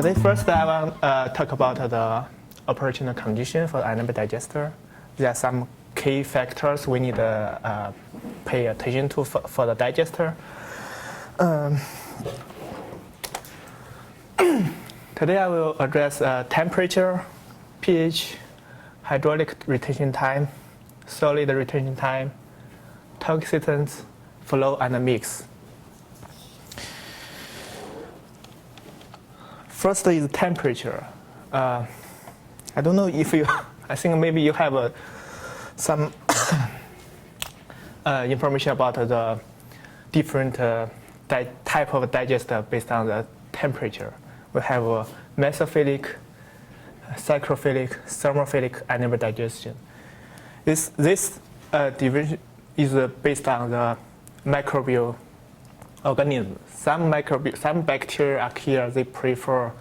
Today, first I want to talk about the operational condition for the anaerobic digester. There are some key factors we need to pay attention to for the digester. Today I will address temperature, pH, hydraulic retention time, solid retention time, toxicants, flow, and mix. First is temperature. I don't know if you, I think maybe you have some information about the different type of digester based on the temperature. We have mesophilic, psychrophilic, thermophilic anaerobic digestion. This division is based on the microbial organism. Some bacteria are here, they prefer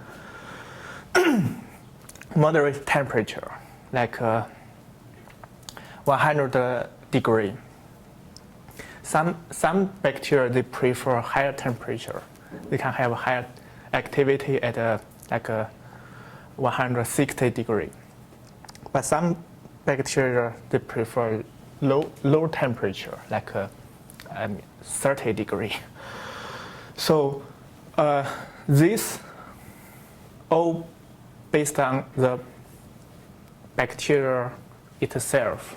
moderate temperature, like 100 degree. Some bacteria, they prefer higher temperature. They can have higher activity at like 160 degree. But some bacteria, they prefer low temperature, like 30 degree. So this all based on the bacteria itself.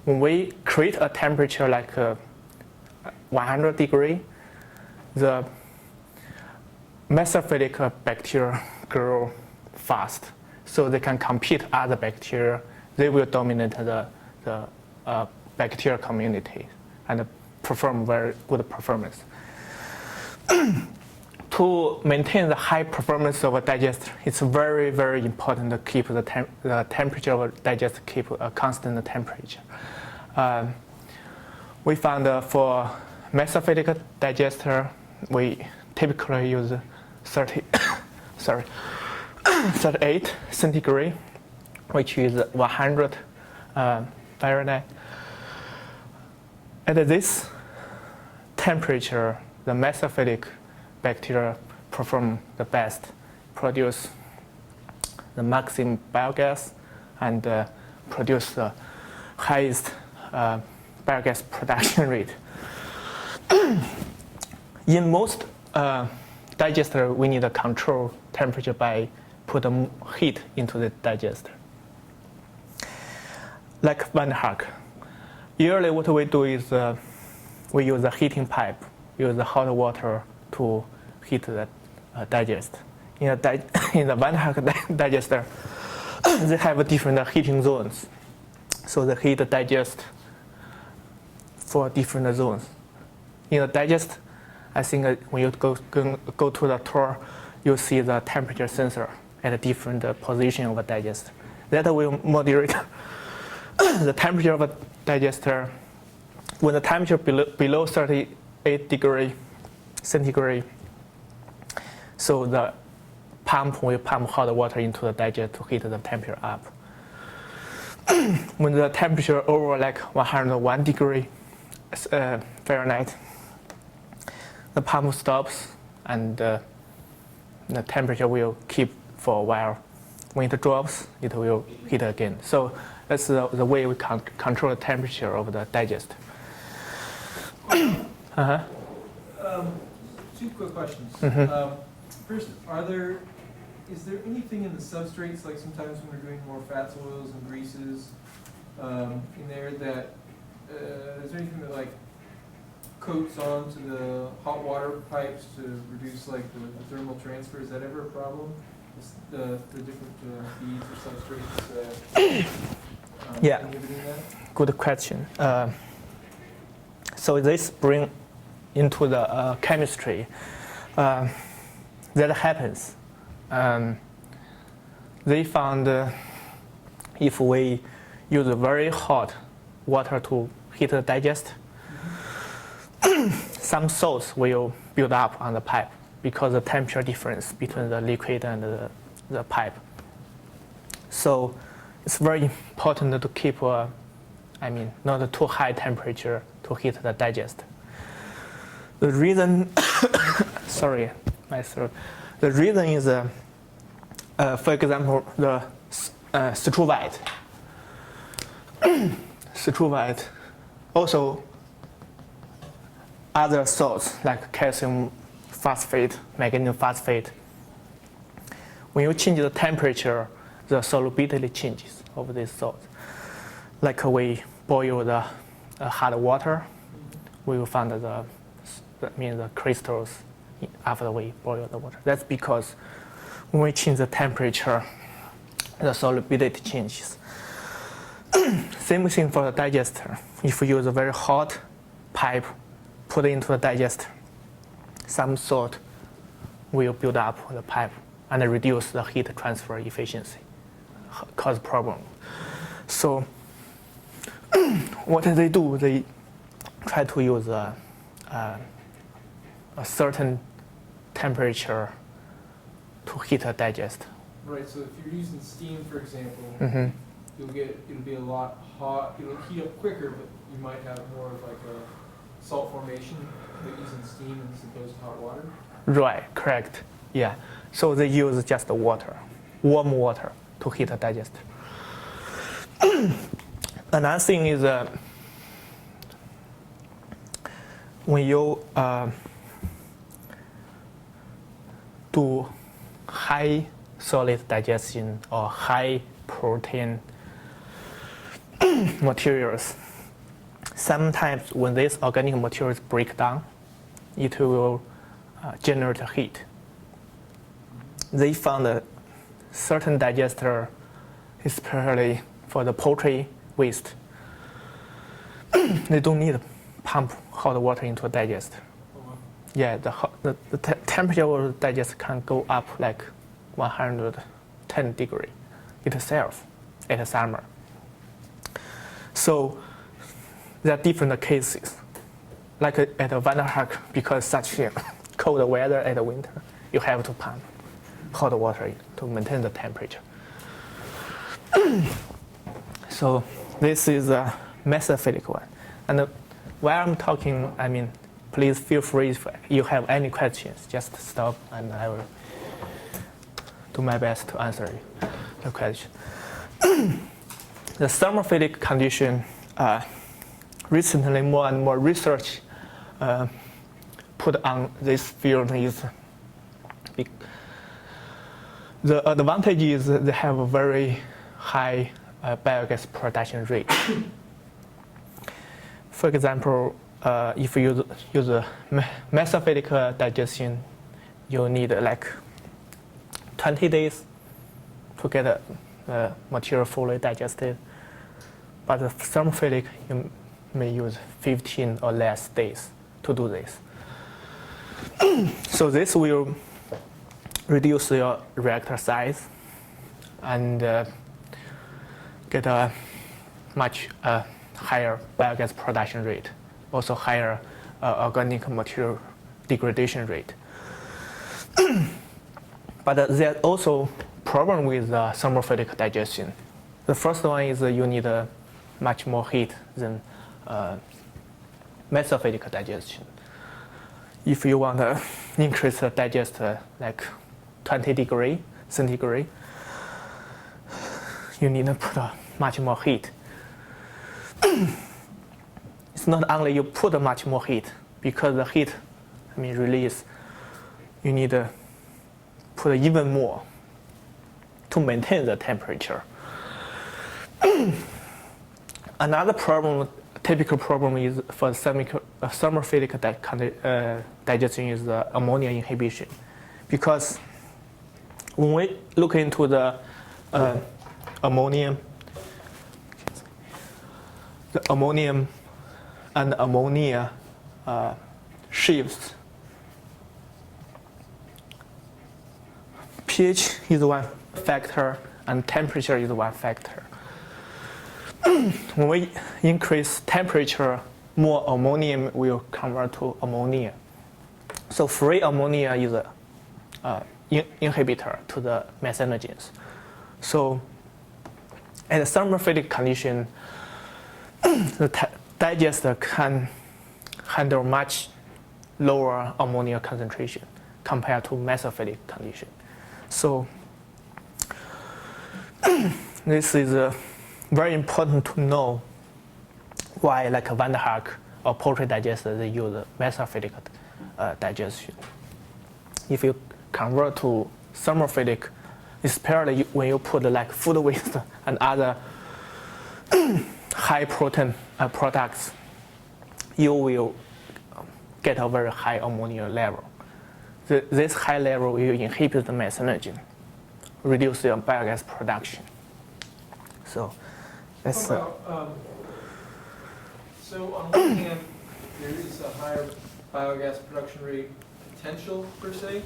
When we create a temperature like 100 degree, the mesophilic bacteria grow fast, so they can compete other bacteria. They will dominate the bacterial community and perform very good performance. To maintain the high performance of a digester, it's very, very important to keep the temperature of a digester keep a constant temperature. We found for mesophilic digester, we typically use 38 centigrade, which is 100 Fahrenheit. At this temperature, the mesophilic bacteria perform the best, produce the maximum biogas, and produce the highest biogas production rate. In most digester, we need to control temperature by putting heat into the digester. Like Van Hack. Usually what we do is we use a heating pipe, use the hot water to heat the digest. In the Van Hack digester, they have different heating zones. So the heat digest for different zones. In the digest, I think when you go to the tour, you'll see the temperature sensor at a different position of a digester. That will moderate the temperature of a digester. When the temperature below 38 degree centigrade, so the pump will pump hot water into the digester to heat the temperature up. When the temperature over like 101 degree Fahrenheit, the pump stops and the temperature will keep for a while. When it drops, it will heat again. So that's the way we control the temperature of the digester. Two quick questions. First, is there anything in the substrates, like sometimes when we're doing more fats, oils, and greases in there that, is there anything that like coats onto the hot water pipes to reduce like the thermal transfer? Is that ever a problem? The different feeds or substrates yeah, inhibiting that? good question. So this brings into the chemistry that happens. They found if we use very hot water to heat the digest, some salts will build up on the pipe because of the temperature difference between the liquid and the pipe. So it's very important to keep, not too high temperature to heat the digest. The reason, sorry, my throat. The reason is for example, the struvite. Struvite, also other salts like calcium phosphate, magnesium phosphate. When you change the temperature, the solubility changes of these salts. Like we boil the hot water, we will find the crystals after we boil the water. That's because when we change the temperature, the solubility changes. Same thing for the digester. If you use a very hot pipe, put it into the digester, some salt will build up on the pipe and reduce the heat transfer efficiency, cause problem. So what they do, they try to use a certain temperature to heat a digester. Right, so if you're using steam, for example, Mm-hmm. it'll be a lot hot, it'll heat up quicker, but you might have more of like a salt formation using steam as opposed to hot water. Right, correct. Yeah. So they use just the water, warm water, to heat a digester. Another thing is when you do high solid digestion or high protein materials, sometimes when these organic materials break down, it will generate heat. They found a certain digester, especially for the poultry waste, they don't need to pump hot water into a digester. Yeah, the temperature of the digester can go up like 110 degrees itself at summer. So there are different cases. Like at a winter, because such cold weather at the winter, you have to pump hot water to maintain the temperature. So this is a mesophilic one. And while I'm talking, please feel free if you have any questions, just stop and I will do my best to answer the question. The thermophilic condition, recently more and more research put on this field is the advantage is they have a very high biogas production rate. For example, if you use a mesophilic digestion, you need like 20 days to get the material fully digested. But the thermophilic, you may use 15 or less days to do this. So this will reduce your reactor size and get a much higher biogas production rate, also higher organic material degradation rate. But there's also problem with thermophilic digestion. The first one is you need much more heat than mesophilic digestion. If you want to increase the digester like 20 degrees centigrade, you need to put much more heat. It's not only you put much more heat, because the heat, release, you need to put even more to maintain the temperature. Another problem, typical problem is for thermophilic digestion is the ammonia inhibition. Because when we look into the ammonium and ammonia shifts, pH is one factor and temperature is one factor. When we increase temperature, more ammonium will convert to ammonia. So free ammonia is an inhibitor to the methanogens. So at a thermophilic condition, the digester can handle much lower ammonia concentration compared to mesophilic condition. So this is very important to know why, like a Van der Haak or poultry digester, they use mesophilic digestion. If you convert to thermophilic, especially when you put like food waste and other high protein products, you will get a very high ammonia level. This high level will inhibit the methanogen, reduce your biogas production. So that's so on one hand, there is a higher biogas production rate potential per se,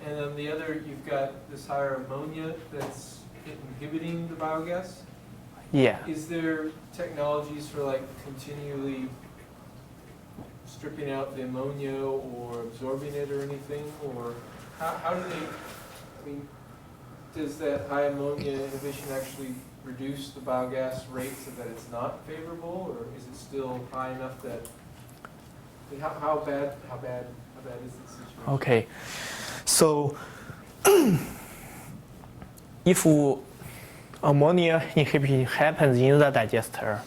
and on the other, you've got this higher ammonia that's inhibiting the biogas. yeah. Is there technologies for like continually stripping out the ammonia or absorbing it or anything, or how do they? I mean, does that high ammonia inhibition actually reduce the biogas rate so that it's not favorable, or is it still high enough that? How bad is the situation? Okay, so if ammonia inhibition happens in the digester,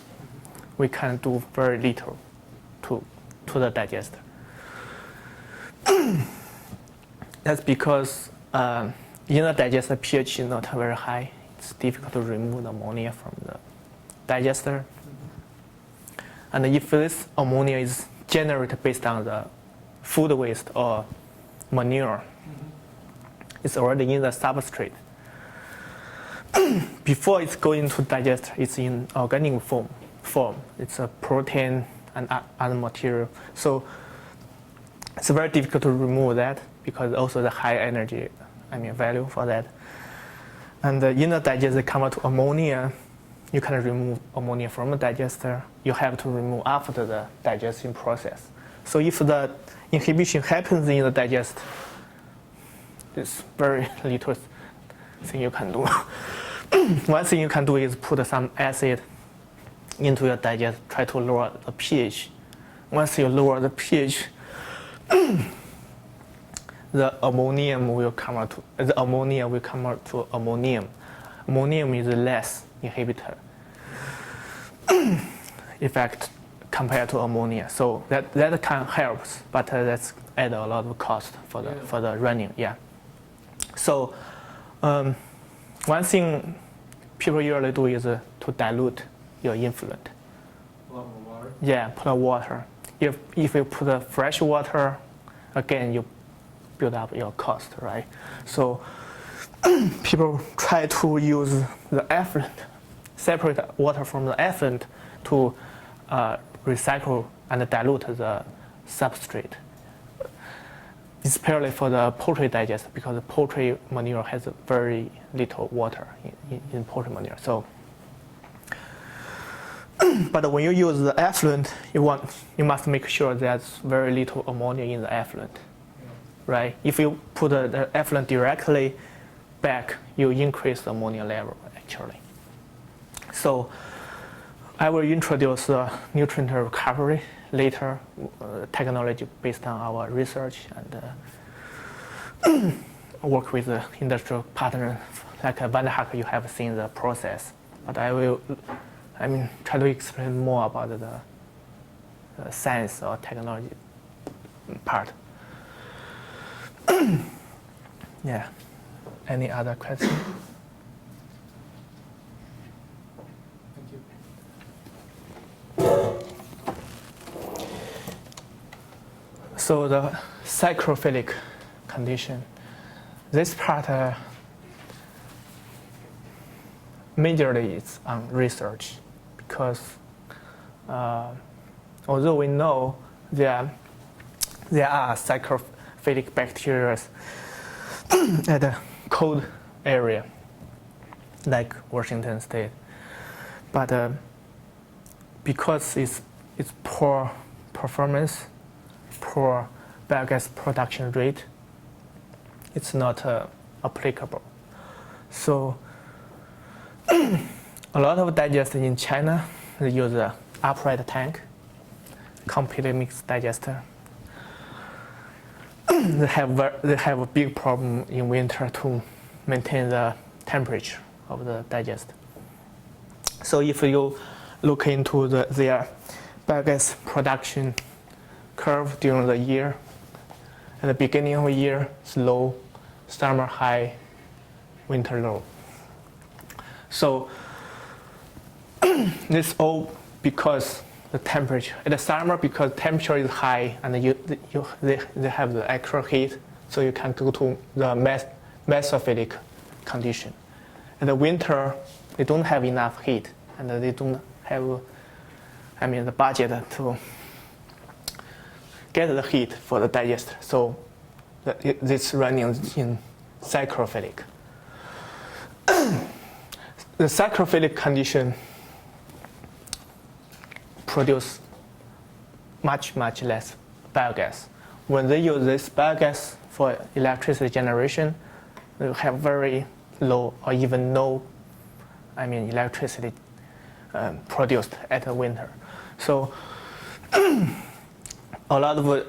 we can do very little to the digester. That's because in the digester pH is not very high. It's difficult to remove the ammonia from the digester. And if this ammonia is generated based on the food waste or manure, it's already in the substrate. Before it's going to digest, it's in organic form. It's a protein and other material. So it's very difficult to remove that because also the high energy, value for that. And in the digester convert to ammonia, you can remove ammonia from the digester. You have to remove after the digestion process. So if the inhibition happens in the digester, there's very little thing you can do. One thing you can do is put some acid into your digester, try to lower the pH. Once you lower the pH, the ammonia will convert to ammonium. Ammonium is less inhibitor effect compared to ammonia, so that can help, but that's add a lot of cost for the running. Yeah. So one thing people usually do is to dilute your influent. A lot more water. Yeah, put water. If you put fresh water, again you build up your cost, right? So people try to use the effluent, separate water from the effluent to recycle and dilute the substrate. Especially for the poultry digester, because the poultry manure has very little water in poultry manure. So, but when you use the effluent, you must make sure there's very little ammonia in the effluent, right? If you put the effluent directly back, you increase the ammonia level actually. So, I will introduce nutrient recovery later, technology based on our research, and work with the industrial partner like Van der Haak. You have seen the process, but I will, try to explain more about the science or technology part. Yeah. Any other questions? So the psychrophilic condition, this part majorly is on research, because although we know there are psychrophilic bacteria at a cold area like Washington State, but because it's poor performance, poor biogas production rate, it's not applicable. So a lot of digesters in China, they use an upright tank, completely mixed digester. They have a big problem in winter to maintain the temperature of the digester. So if you look into their biogas production curve during the year, at the beginning of the year, it's low, summer high, winter low. So this all because the temperature. In the summer, because temperature is high and they have the extra heat, so you can go to the mesophilic condition. In the winter, they don't have enough heat and they don't have, the budget to get the heat for the digester. So this running in psychrophilic. The psychrophilic condition produce much less biogas. When they use this biogas for electricity generation, they have very low or even no, electricity produced at the winter. So a lot of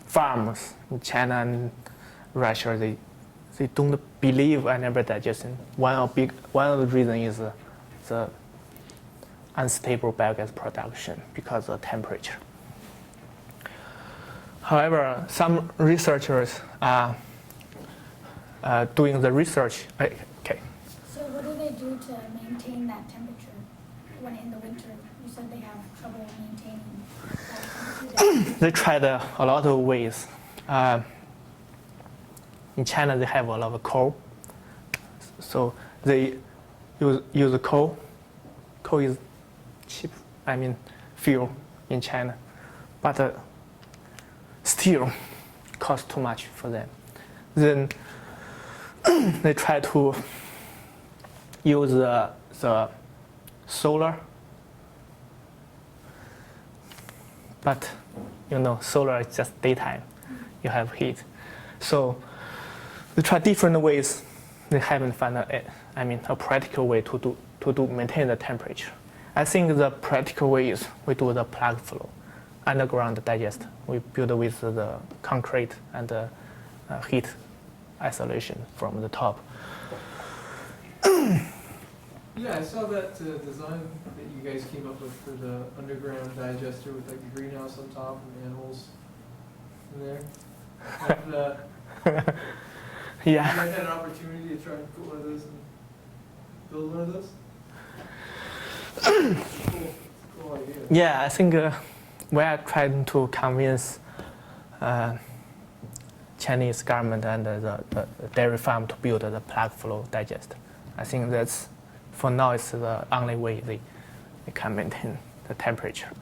farmers in China and Russia, they don't believe anaerobic digestion. One of the reasons is the unstable biogas production because of temperature. However, some researchers are doing the research. Okay. So what do they do to maintain that temperature when in the winter? You said they have trouble maintaining that temperature. They tried a lot of ways. In China, they have a lot of coal. So they use coal. Coal is cheap, fuel in China. But still costs too much for them. Then they try to use the solar. But solar is just daytime. You have heat. So they try different ways. They haven't found a practical way to maintain the temperature. I think the practical way is we do the plug flow, underground digest. We build with the concrete and the heat isolation from the top. Yeah, I saw that design that you guys came up with for the underground digester with like the greenhouse on top and animals in there. And, Yeah. you guys had an opportunity to try and put one of those and build one of those? Cool idea. Yeah, I think we are trying to convince Chinese government and the dairy farm to build the plug flow digester. I think that's, for now, it's the only way they can maintain the temperature.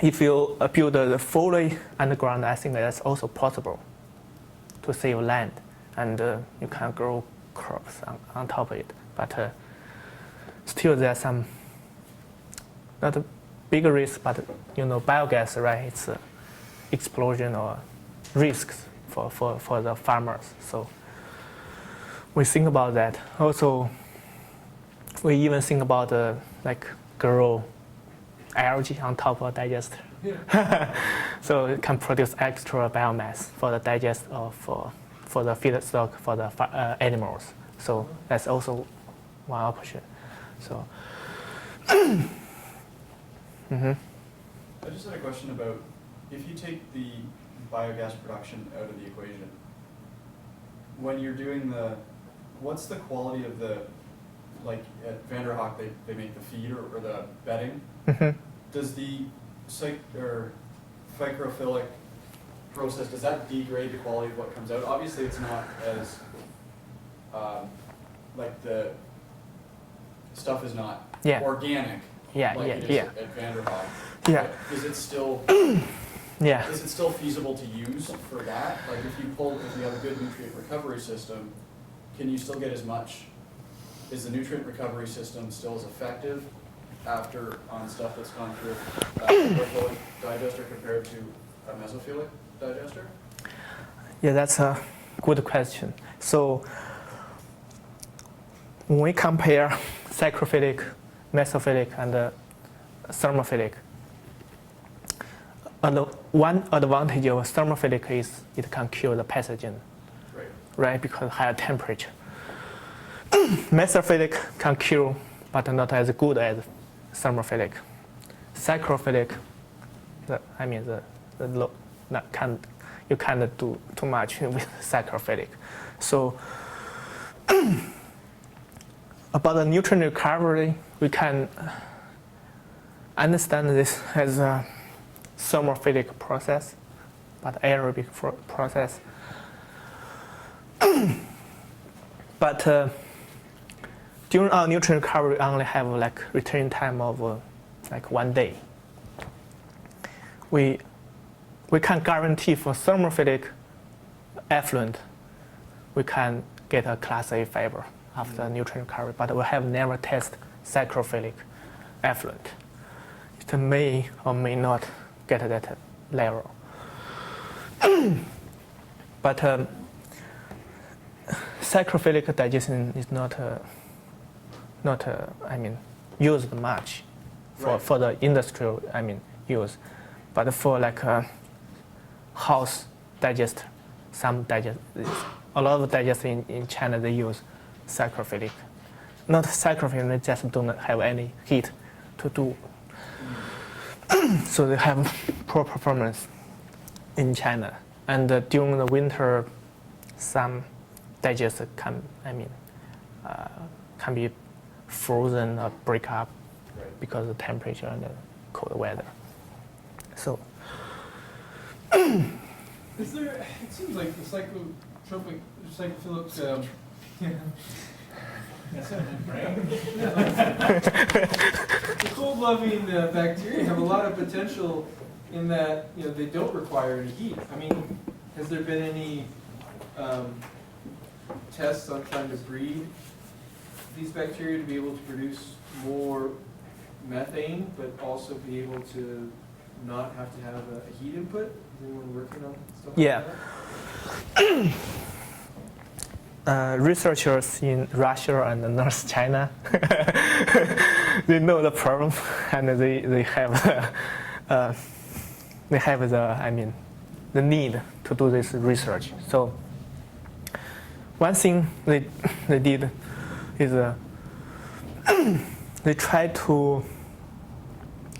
If you build the fully underground, I think that's also possible to save land, and you can grow crops on top of it. But still, there's some, not a big risk, but biogas, right? It's explosion or risks for the farmers. So we think about that. Also, we even think about grow algae on top of digester. Yeah. So it can produce extra biomass for the digest or for the feedstock for the animals. So that's also one option. So. Mm-hmm. I just had a question about if you take the biogas production out of the equation, when you're doing what's the quality of like at Vanderhoek they make the feed or the bedding? Mm-hmm. Does the psychrophilic process, does that degrade the quality of what comes out? Obviously it's not as, like the stuff is not organic. Yeah, like it is at Vanderhoek. Yeah. But is it still Yeah. is it still feasible to use for that? Like if you have a good nutrient recovery system, can you still get as much? Is the nutrient recovery system still as effective on stuff that's gone through a Thermophilic digester compared to a mesophilic digester? Yeah, that's a good question. So when we compare psychrophilic, mesophilic, and thermophilic, one advantage of thermophilic is it can kill the pathogen, right? Because higher temperature. Mesophilic can kill, but not as good as thermophilic. Psychrophilic, you can't do too much with psychrophilic. So about the nutrient recovery, we can understand this as a thermophilic process, but aerobic process. But during our nutrient recovery, we only have like return time of like 1 day. We can guarantee for thermophilic effluent, we can get a class A fiber after nutrient recovery, but we have never tested psychrophilic effluent. It may or may not get that level. But psychrophilic digestion is not used much for the industrial use, but for like house digester, a lot of digesters in China they use psychrophilic. Not psychrophilic, they just don't have any heat to do. So they have poor performance in China. And during the winter, some digesters can be frozen or break up because of the temperature and the cold weather. So, is there? It seems like the psychrophilic. The cold-loving bacteria have a lot of potential in that they don't require any heat. I mean, has there been any tests on trying to breed these bacteria to be able to produce more methane, but also be able to not have to have a heat input? Is anyone working on stuff like that? Researchers in Russia and North China, they know the problem, and they have the need to do this research. So one thing they did is they try to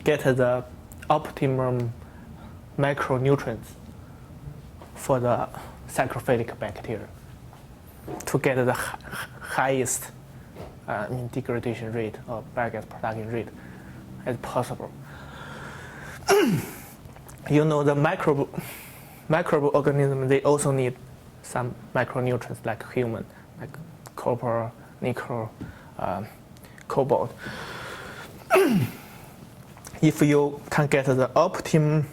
get the optimum micronutrients for the psychrophilic bacteria to get the highest degradation rate or biogas production rate as possible. The microbial organisms, they also need some micronutrients like human, like copper, nickel, cobalt. If you can get the optimum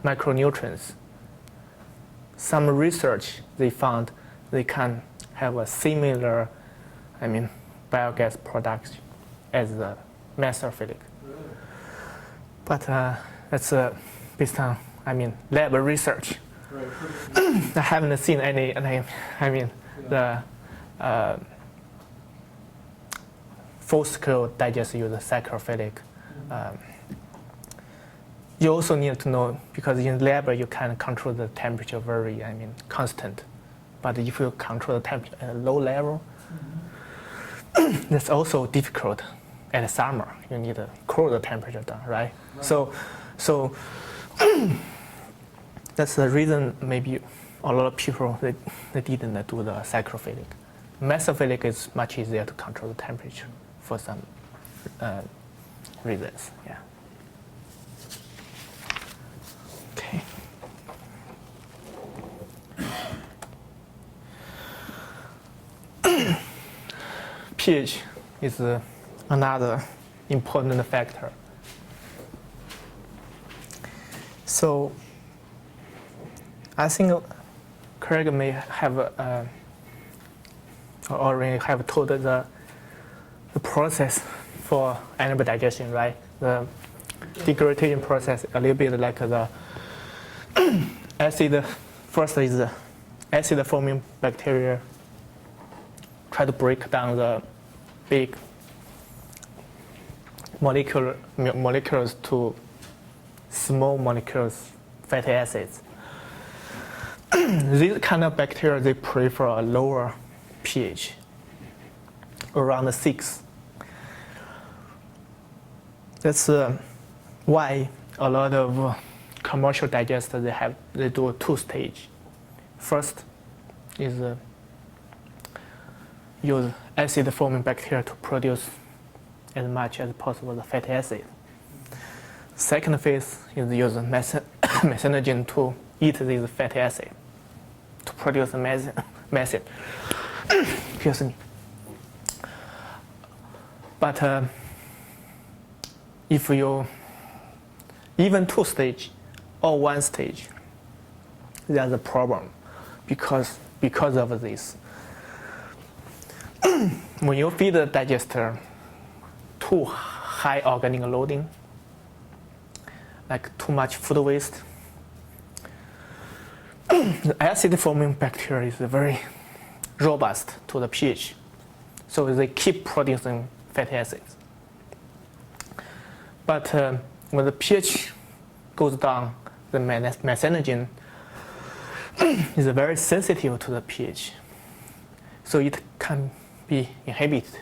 micronutrients, some research they found they can have a similar, biogas production as the mesophilic. But that's based on, lab research. Right. I haven't seen any. The full-scale digester use psychrophilic. You also need to know, because in lab you can control the temperature very, constant. But if you control the temperature at a low level, that's also difficult. At summer, you need to cool the temperature down, right? So that's the reason maybe a lot of people they didn't do the psychrophilic. Mesophilic is much easier to control the temperature for some reasons. Yeah. Okay. pH is another important factor. So I think Craig may have already have told the process for animal digestion, right? The degradation process a little bit like the acid. First is the acid forming bacteria try to break down the big molecules to small molecules, fatty acids. These kind of bacteria, they prefer a lower pH around 6. That's why a lot of commercial digesters they do a 2-stage. First is use acid-forming bacteria to produce as much as possible the fatty acid. Second phase is use methanogen to eat this fatty acid to produce methane. Excuse me. But if you even 2-stage or 1-stage, there's a problem because of this. When you feed the digester too high organic loading, like too much food waste, the acid-forming bacteria is very robust to the pH, so they keep producing fatty acids. But when the pH goes down, the methanogen is very sensitive to the pH, so it can be inhibited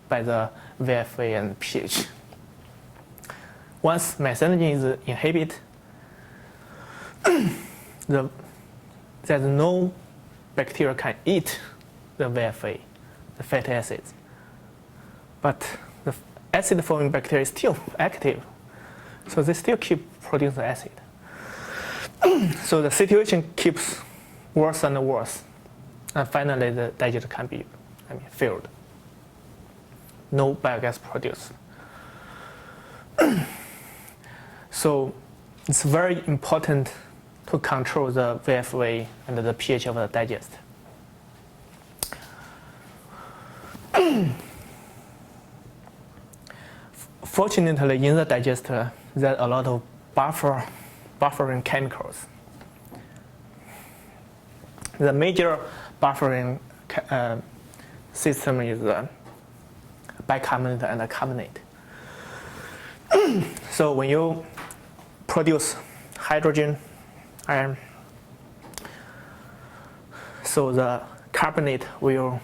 by the VFA and pH. Once methanogen is inhibited, there's no bacteria can eat the VFA, the fatty acids. But the acid-forming bacteria is still active, so they still keep producing acid. So the situation keeps worse and worse, and finally the digester can be failed. No biogas produced. So it's very important to control the VFA and the pH of the digester. Fortunately, in the digester, there are a lot of buffering chemicals. The major buffering system is bicarbonate and carbonate. So when you produce hydrogen ion, so the carbonate will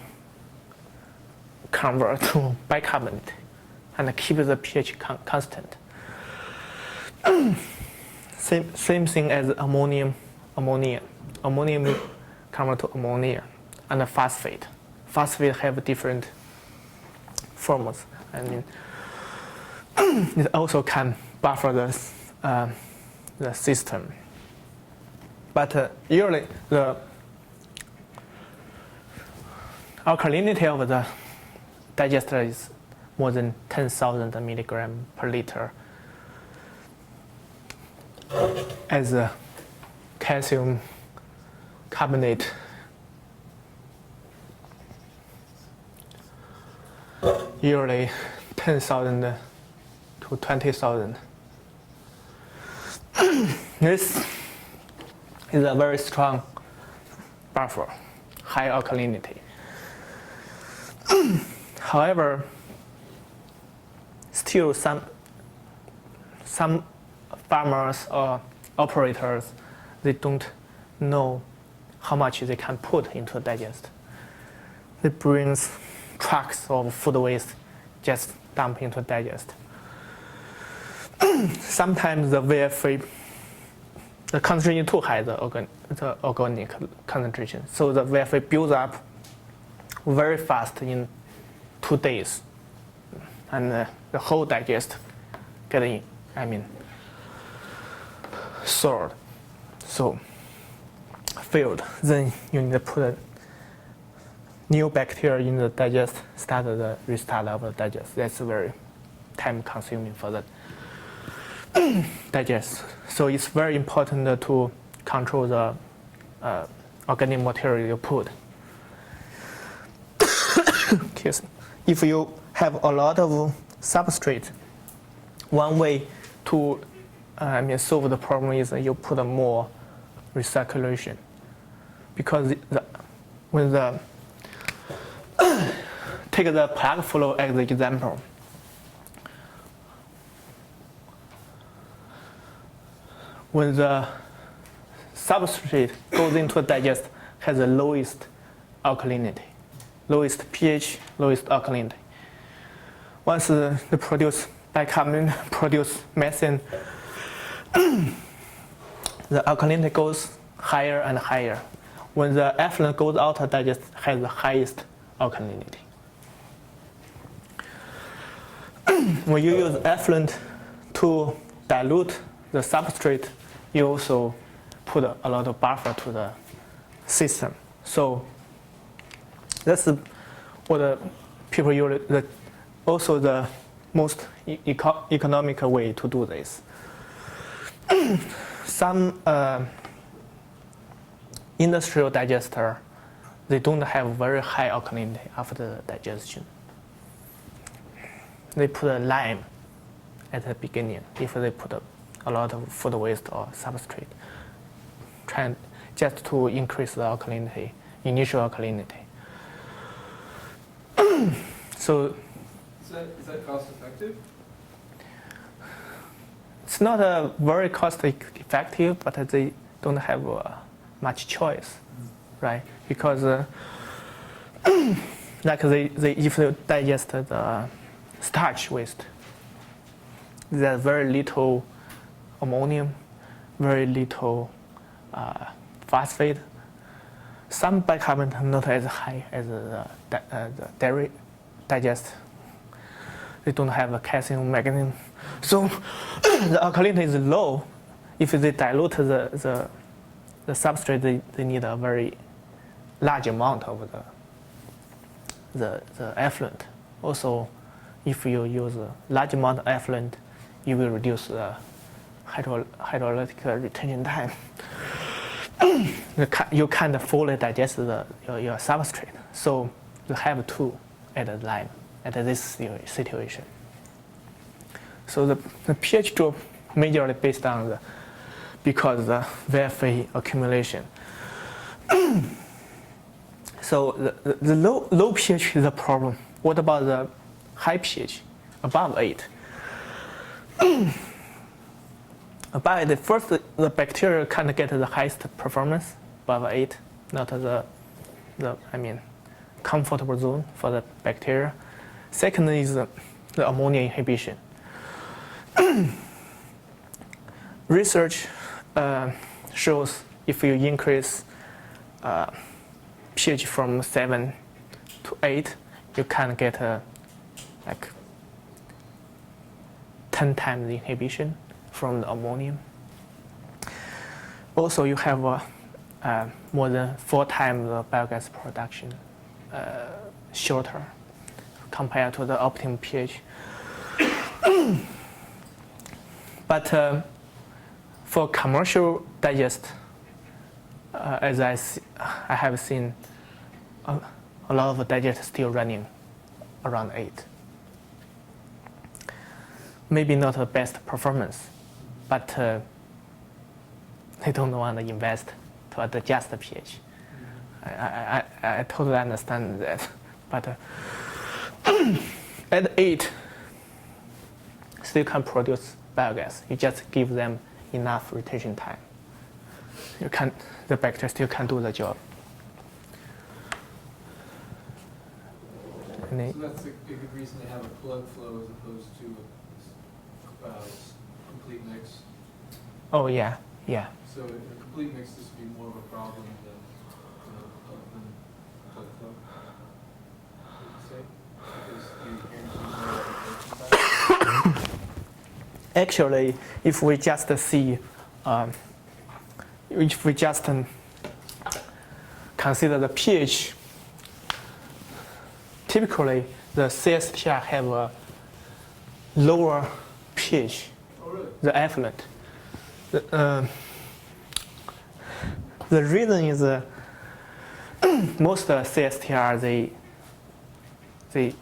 convert to bicarbonate and keep the pH constant. Same thing as ammonium. Ammonium will convert to ammonia, and phosphate. Phosphate have different forms. It also can buffer the system. But usually the alkalinity of the digester is more than 10,000 milligrams per liter as a calcium carbonate. Usually 10,000 to 20,000. This is a very strong buffer, high alkalinity. However, still some farmers or operators, they don't know how much they can put into a digester. They bring trucks of food waste, just dump into a digester. Sometimes the VFA, the concentration too high, the organic concentration. So the VFA builds up very fast in 2 days, and the whole digester soiled. So failed. Then you need to put a new bacteria in the digest, start the restart of the digest. That's very time consuming for the digest. So it's very important to control the organic material you put. If you have a lot of substrate, one way to solve the problem is you put more recirculation. Because when the take the plug flow as the example. When the substrate goes into a digest, has the lowest alkalinity, lowest pH, lowest alkalinity. once they produce bicarbonate, produce methane, the alkalinity goes higher and higher. When the effluent goes out, the digest has the highest alkalinity. When you use effluent to dilute the substrate, you also put a lot of buffer to the system. So that's what the people use. Also the most economical way to do this. Some industrial digester, they don't have very high alkalinity after digestion. They put a lime at the beginning if they put a lot of food waste or substrate, trying just to increase the alkalinity, initial alkalinity. So is that cost effective? it's not a very cost effective, but they don't have much choice, right? Because like if they digest the starch waste, there's very little ammonium, very little phosphate. Some bicarbonate are not as high as the dairy digest. They don't have calcium, magnesium. So the alkalinity is low. If they dilute the substrate, they need a very large amount of the effluent. Also, if you use a large amount of effluent, you will reduce the hydrolytic retention time. You can't fully digest your substrate. So you have to add a lime at this situation. So the pH drop majorly based on because the VFA accumulation. So the low pH is a problem. What about the high pH, above 8? By the first, the bacteria can't get the highest performance above 8, not the comfortable zone for the bacteria. Second is the ammonia inhibition. Research shows if you increase pH from 7 to 8, you can get like 10 times the inhibition from the ammonium. Also, you have more than 4 times the biogas production shorter compared to the optimum pH. But for commercial digest, as I have seen, a lot of digest still running around 8. Maybe not the best performance, but they don't want to invest to adjust the pH. I totally understand that, but at 8, still can produce biogas. You just give them enough retention time. The bacteria still can do the job. So that's a good reason to have a plug flow as opposed to a complete mix. Oh yeah. So in a complete mix, this would be more of a problem than plug flow. Would you say? Because you Actually, if we just see, if we just consider the pH, typically the CSTR have a lower pH, the effluent. The reason is most CSTR they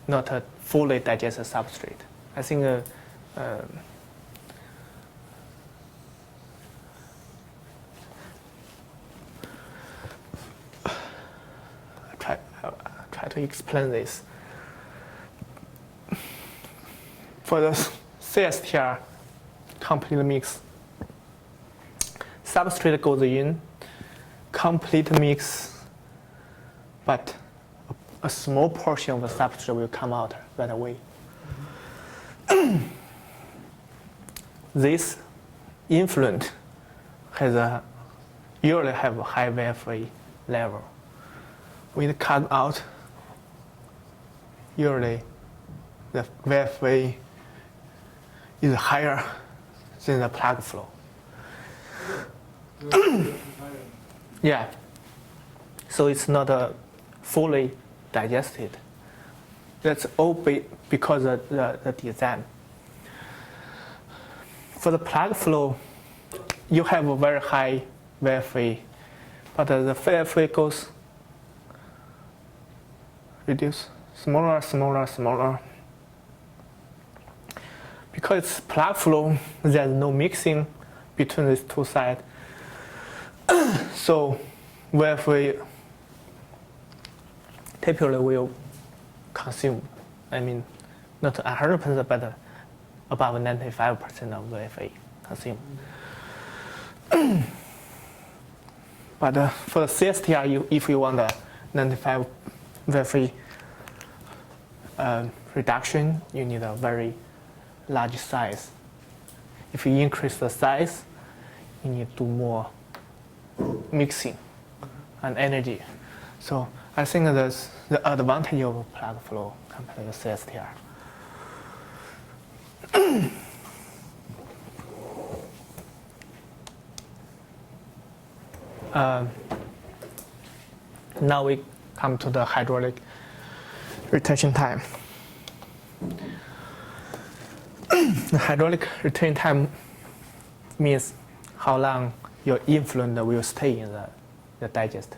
not fully digest the substrate. I think try to explain this. For the CSTR complete mix, substrate goes in, complete mix, but a small portion of the substrate will come out right away. this influent usually have a high VFA level. When it comes out, usually the VFA is higher than the plug flow. Yeah. So it's not fully digested. That's all because of the design. For the plug flow, you have a very high VFA, but the VFA goes reduce smaller, smaller, smaller. Because it's plug flow, there's no mixing between these two sides. So VFA typically will consume, I mean, not 100%, but above 95% of VFA consumed. But for the CSTR, if you want a 95 VFA reduction, you need a very large size. If you increase the size, you need to do more mixing and energy. So I think that's the advantage of plug flow compared to CSTR. Now we come to the hydraulic retention time. The hydraulic retention time means how long your influent will stay in the digest.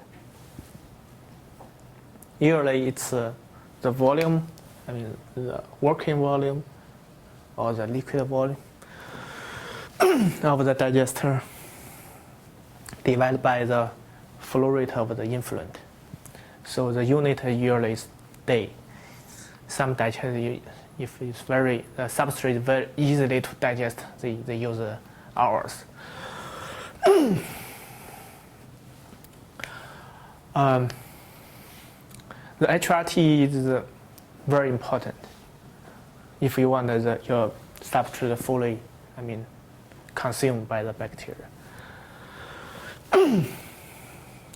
Usually it's the volume, I mean the working volume or the liquid volume of the digester divided by the flow rate of the influent. So the unit usually is day. Some digesters, if it's the substrate very easily to digest, they use hours. The HRT is very important if you want your substrate fully, I mean, consumed by the bacteria.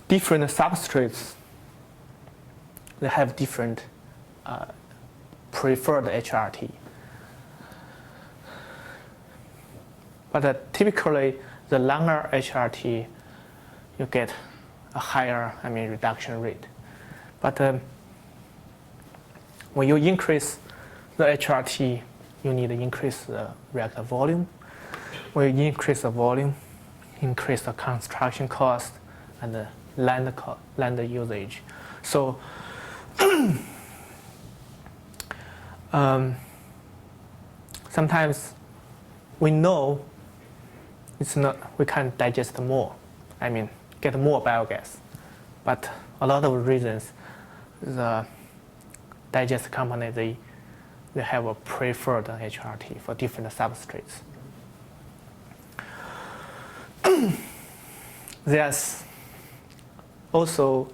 Different substrates, they have different preferred HRT. But typically, the longer HRT, you get a higher, I mean, reduction rate. But when you increase the HRT, you need to increase the reactor volume. When you increase the volume, increase the construction cost and the land usage. So sometimes we know we can digest more, I mean, get more biogas. But a lot of reasons, the digest company, they have a preferred HRT for different substrates. There's also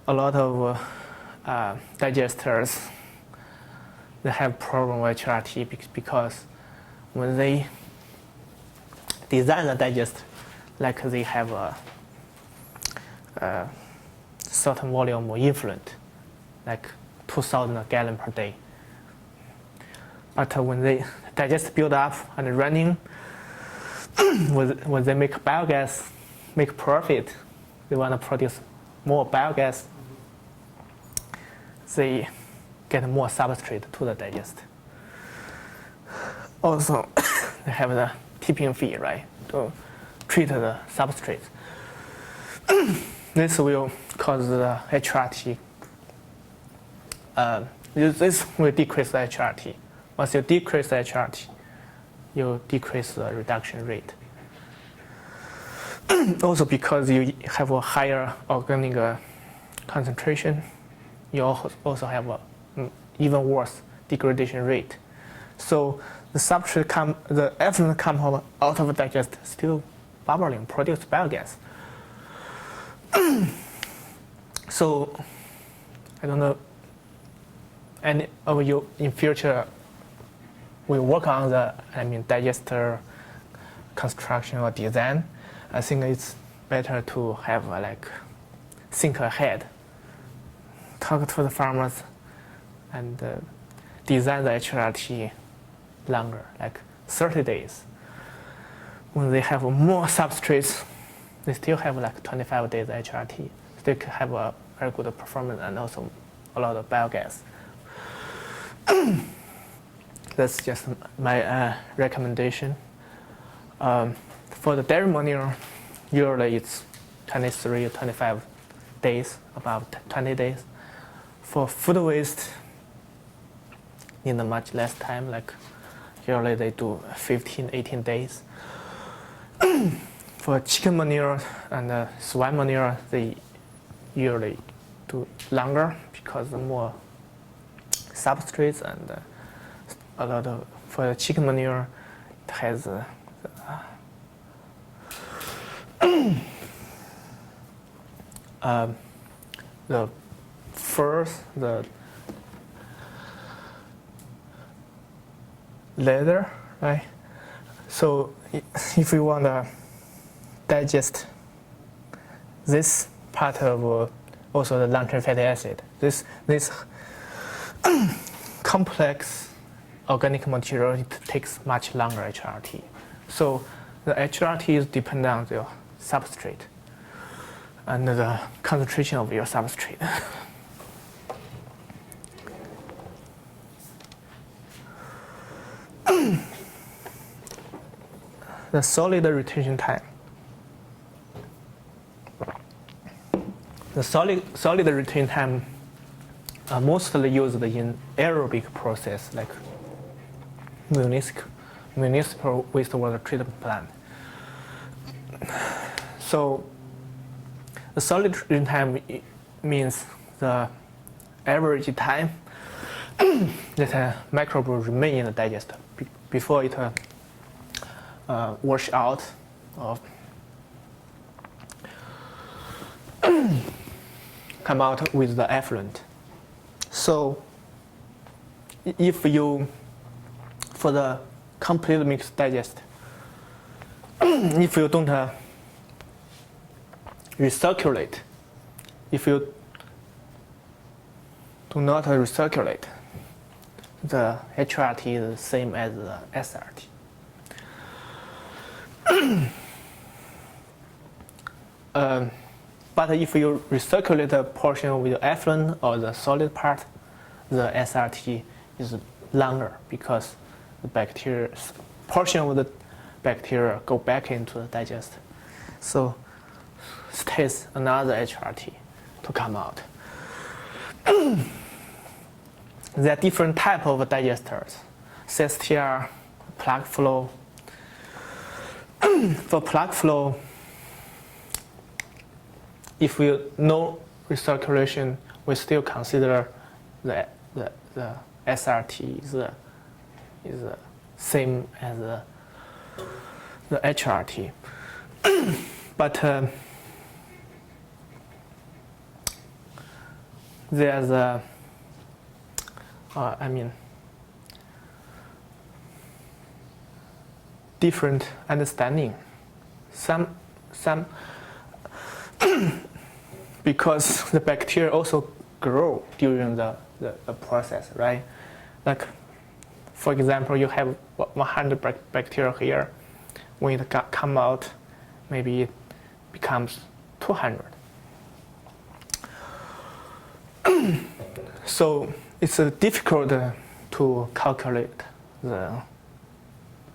a lot of digesters that have problem with HRT because when they design the digester, like they have a certain volume of influent, like 2,000 gallons per day. But when the digest build up and running, when they make biogas, make profit, they want to produce more biogas, they get more substrate to the digest. Also, they have the tipping fee, right, to treat the substrate. This will cause the HRT. This will decrease the HRT. Once you decrease the HRT, you decrease the reduction rate. Also, because you have a higher organic concentration, you also have a even worse degradation rate. So the substrate the effluent come out of the digest still bubbling, produce biogas. So I don't know any of you in future we work on the digester construction or design, I think it's better to have think ahead, talk to the farmers, and design the HRT longer, like 30 days. When they have more substrates, they still have 25 days HRT. Still have a very good performance and also a lot of biogas. That's just my recommendation. For the dairy manure, usually it's 23 or 25 days, about 20 days. For food waste, need much less time, usually they do 15, 18 days. For chicken manure and swine manure, they usually do longer because more substrates and a lot of, for the chicken manure, it has the furs, the leather, right? So if you want to digest this part of also the long-chain fatty acid, this complex organic material, it takes much longer HRT. So the HRT is dependent on your substrate and the concentration of your substrate. The solid retention time. The solid retention time are mostly used in aerobic process like municipal wastewater treatment plant. So the solid retention time means the average time that a microbe will remain in the digester before it wash out or come out with the effluent. So if you, for the complete mixed digest, if you don't recirculate, if you do not recirculate, the HRT is the same as the SRT. But if you recirculate a portion with the effluent or the solid part, the SRT is longer because the bacteria, portion of the bacteria go back into the digest. So it takes another HRT to come out. There are different types of digesters. CSTR, plug flow. For plug flow, if we no recirculation, we still consider the SRT is the same as the HRT. But there's a different understanding. Some because the bacteria also grow during the process, right? Like, for example, you have 100 bacteria here. When it come out, maybe it becomes 200. So it's difficult to calculate the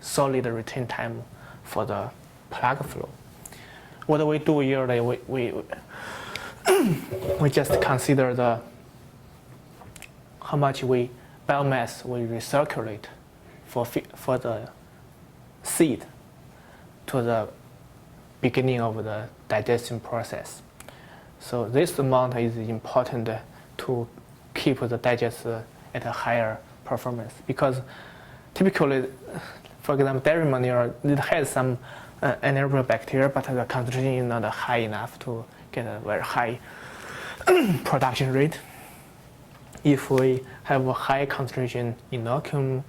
solid retain time for the plug flow. What we do usually, we just consider how much biomass we recirculate for the seed to the beginning of the digestion process. So this amount is important to keep the digester at a higher performance, because typically, for example, dairy manure, it has some anaerobic bacteria, but the concentration is not high enough to get a very high production rate. If we have a high concentration inoculum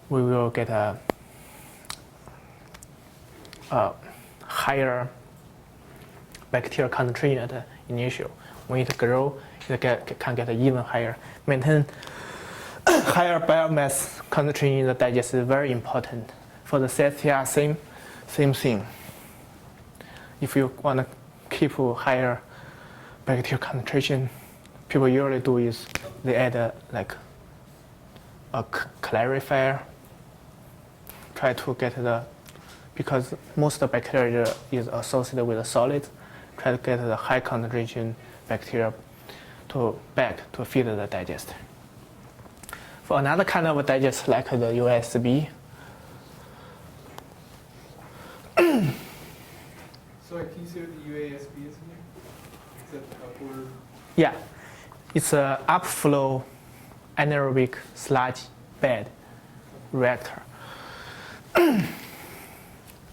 we will get a higher bacterial concentration at the initial. When it grows, it can get even higher. Maintain higher biomass concentration in the digestion is very important. For the CSTR, same thing. If you want to keep higher bacterial concentration, people usually do is they add like a clarifier, try to get because most of the bacteria is associated with a solid, try to get the high concentration bacteria back to feed the digester. For another kind of digester like the USB, Sorry, can you say what the UASB is again? Is that the upward? yeah, it's an upflow anaerobic sludge bed reactor.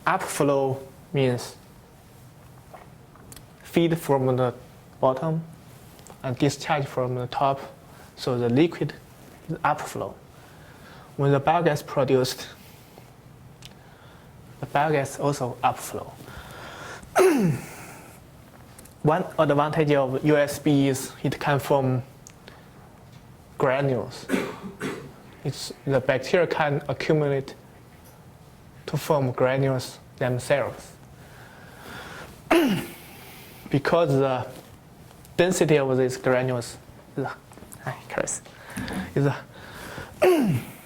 Upflow means feed from the bottom and discharge from the top, so the liquid is upflow. When the biogas produced, the biogas also upflow. One advantage of USB is it can form granules. The bacteria can accumulate to form granules themselves. Because the density of these granules is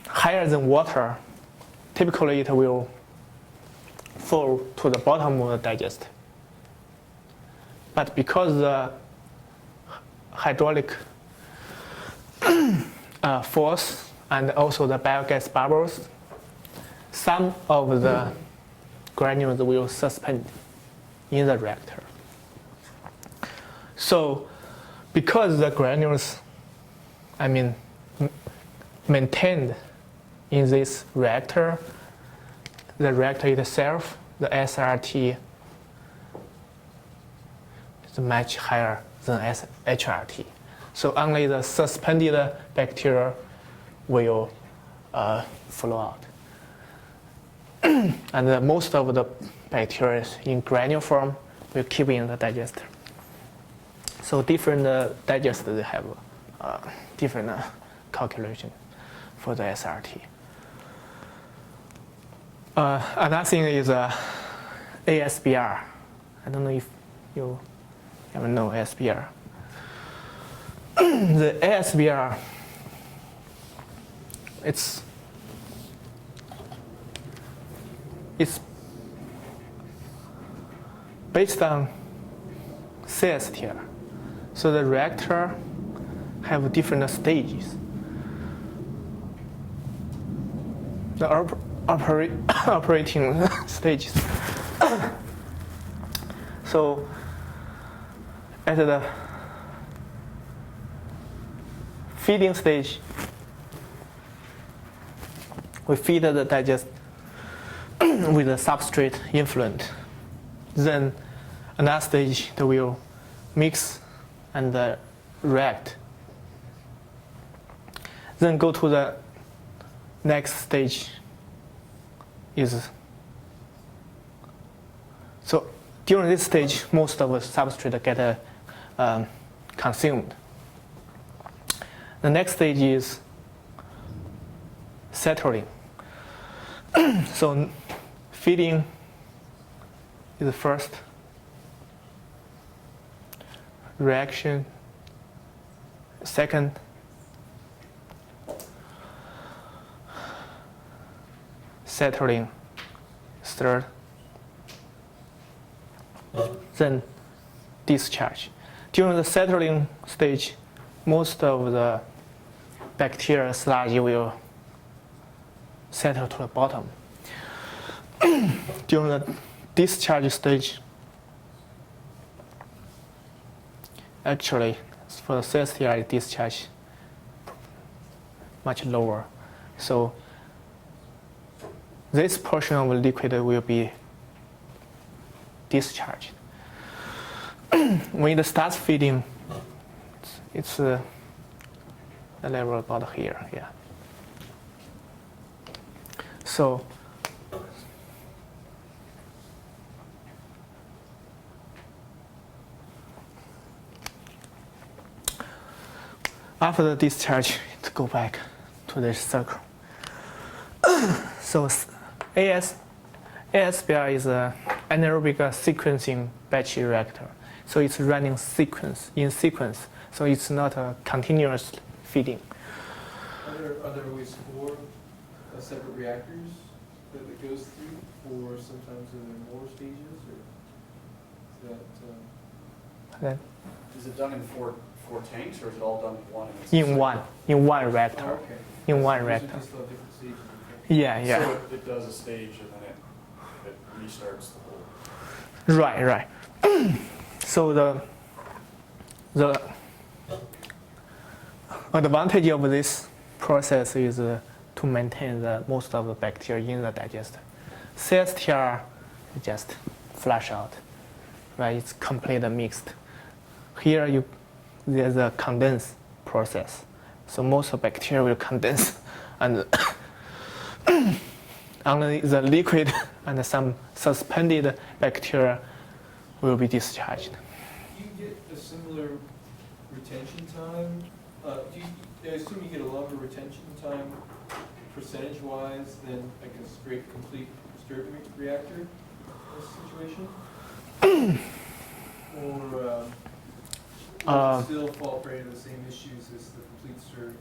higher than water, typically it will fall to the bottom of the digester. But because the hydraulic force and also the biogas bubbles, some of the granules will suspend in the reactor. So because the granules, maintained in this reactor, the reactor itself, the SRT, is much higher than HRT. So only the suspended bacteria will flow out. And most of the bacteria in granule form will keep in the digester. So different digesters have different calculation for the SRT. Another thing is ASBR. I don't know if you ever know ASBR. The ASBR, it's based on CSTR. So the reactor have different stages. The operating stages. So at the feeding stage, we feed the digest with a substrate influent. Then another stage that will mix and react. Then go to the next stage is, so during this stage, most of the substrate get consumed. The next stage is settling. So feeding is the first, reaction second, settling third, then discharge. During the settling stage, most of the bacteria sludge will settle to the bottom. During the discharge stage, actually, for the CSTR discharge, much lower. So this portion of the liquid will be discharged. When it starts feeding, it's a level about here, yeah. So after the discharge, it go back to this circle. So ASBR is an anaerobic sequencing batch reactor. So it's running in sequence. So it's not a continuous feeding. Are there ways for separate reactors that it goes through, or sometimes are there more stages, or is that? Okay. Is it done in four tanks, or is it all done in one? In one reactor. Oh, okay. In one Those are reactor. just all different stages. Okay. Yeah. So it does a stage and then it restarts the whole. Right. So the advantage of this process is to maintain most of the bacteria in the digester. CSTR just flush out, right? It's completely mixed. Here there's a condense process, so most of the bacteria will condense, and only the liquid and some suspended bacteria will be discharged. Do you get a similar retention time? I assume you get a longer retention time percentage-wise than like a straight complete stirred reactor in this situation? Or does it still fall prey to the same issues as the complete stirred?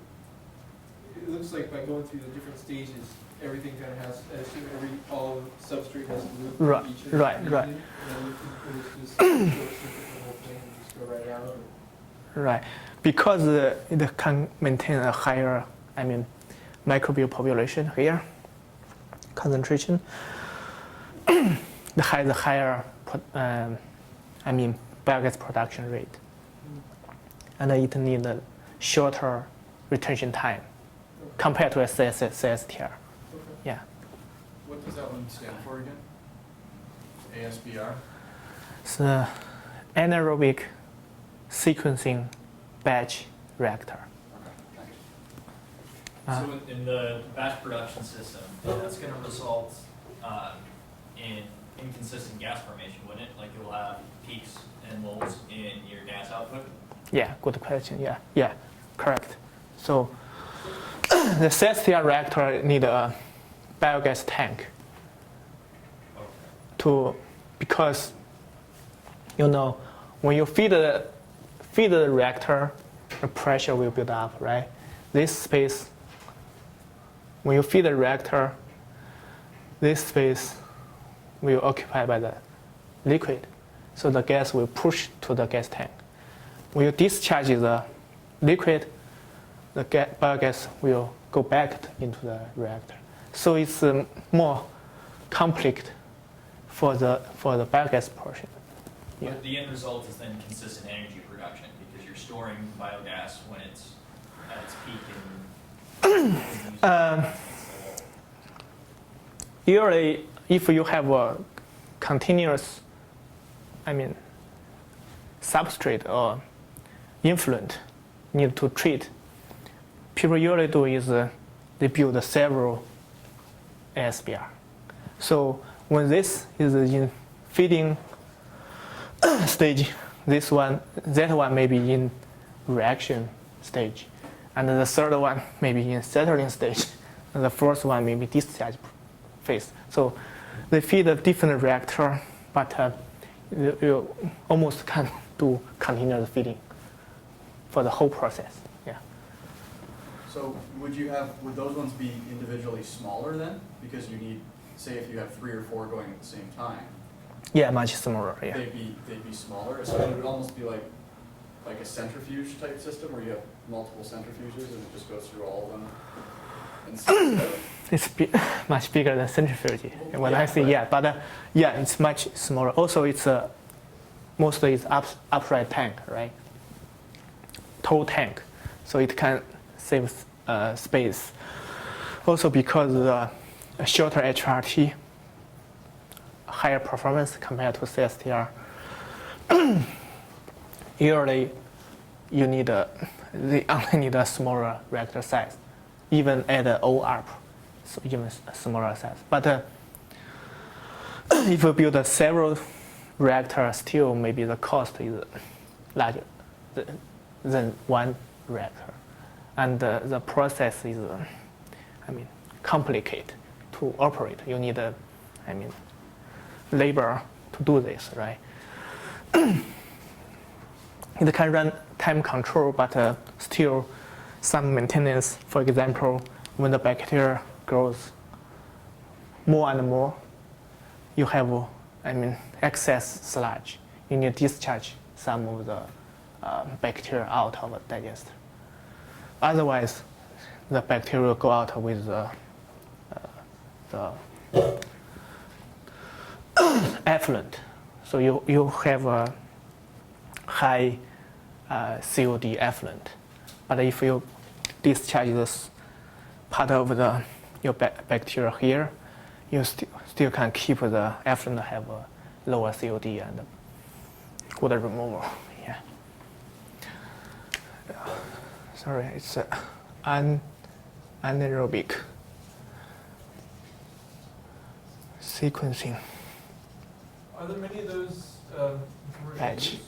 It looks like by going through the different stages, everything kind of has, I assume all the substrate has to move through Right, each of the right. And then you can just go circuit the whole thing and just go right out. Right, because it can maintain a higher, microbial population here, concentration, it has a higher, biogas production rate, and it needs a shorter retention time compared to a CSTR. Okay. Yeah. What does that one stand for again? ASBR? It's an anaerobic sequencing batch reactor. Okay, thanks. So in the batch production system, that's going to result in inconsistent gas formation, wouldn't it? Like you'll have peaks and lows in your gas output? Yeah, good question. Yeah, correct. So the CSTR reactor need a biogas tank because when you feed the reactor, the pressure will build up, right? This space, when you feed the reactor, this space will occupy by the liquid, so the gas will push to the gas tank. When you discharge the liquid, the biogas will go back into the reactor. So it's more conflict for the biogas portion. Yeah. But the end result is then consistent energy production because you're storing biogas when it's at its peak and Usually, if you have a continuous, substrate or influent need to treat, people usually do is they build several ASBR. So when this is in feeding stage, that one may be in reaction stage, and the third one may be in settling stage, and the fourth one may be discharge phase. So they feed a different reactor, but you almost can do continuous feeding for the whole process. Yeah. So would those ones be individually smaller then? Because you need, say if you have 3 or 4 going at the same time. Yeah, much smaller. Yeah. They'd be smaller, so it would almost be like a centrifuge type system where you have multiple centrifuges and it just goes through all of them. And It's much bigger than centrifuge. When Yeah, I say it's much smaller. Also, it's mostly it's upright tank, right? Tall tank, so it can save space. Also, because the shorter HRT, higher performance compared to CSTR. Usually, they only need a smaller reactor size, even at the OARP. so even smaller size. But if you build several reactors, still maybe the cost is larger than one reactor, and the process is, complicated to operate. You need, labor to do this, right? It can run time control, but still some maintenance. For example, when the bacteria grows more and more, you have, excess sludge. You need to discharge some of the bacteria out of the digester. Otherwise, the bacteria will go out with the effluent. So you have a high COD effluent. But if you discharge this part of your bacteria here, you still can keep the effluent have a lower COD and good removal. Yeah. Sorry, it's anaerobic sequencing. Are there many of those commercial Batch. use?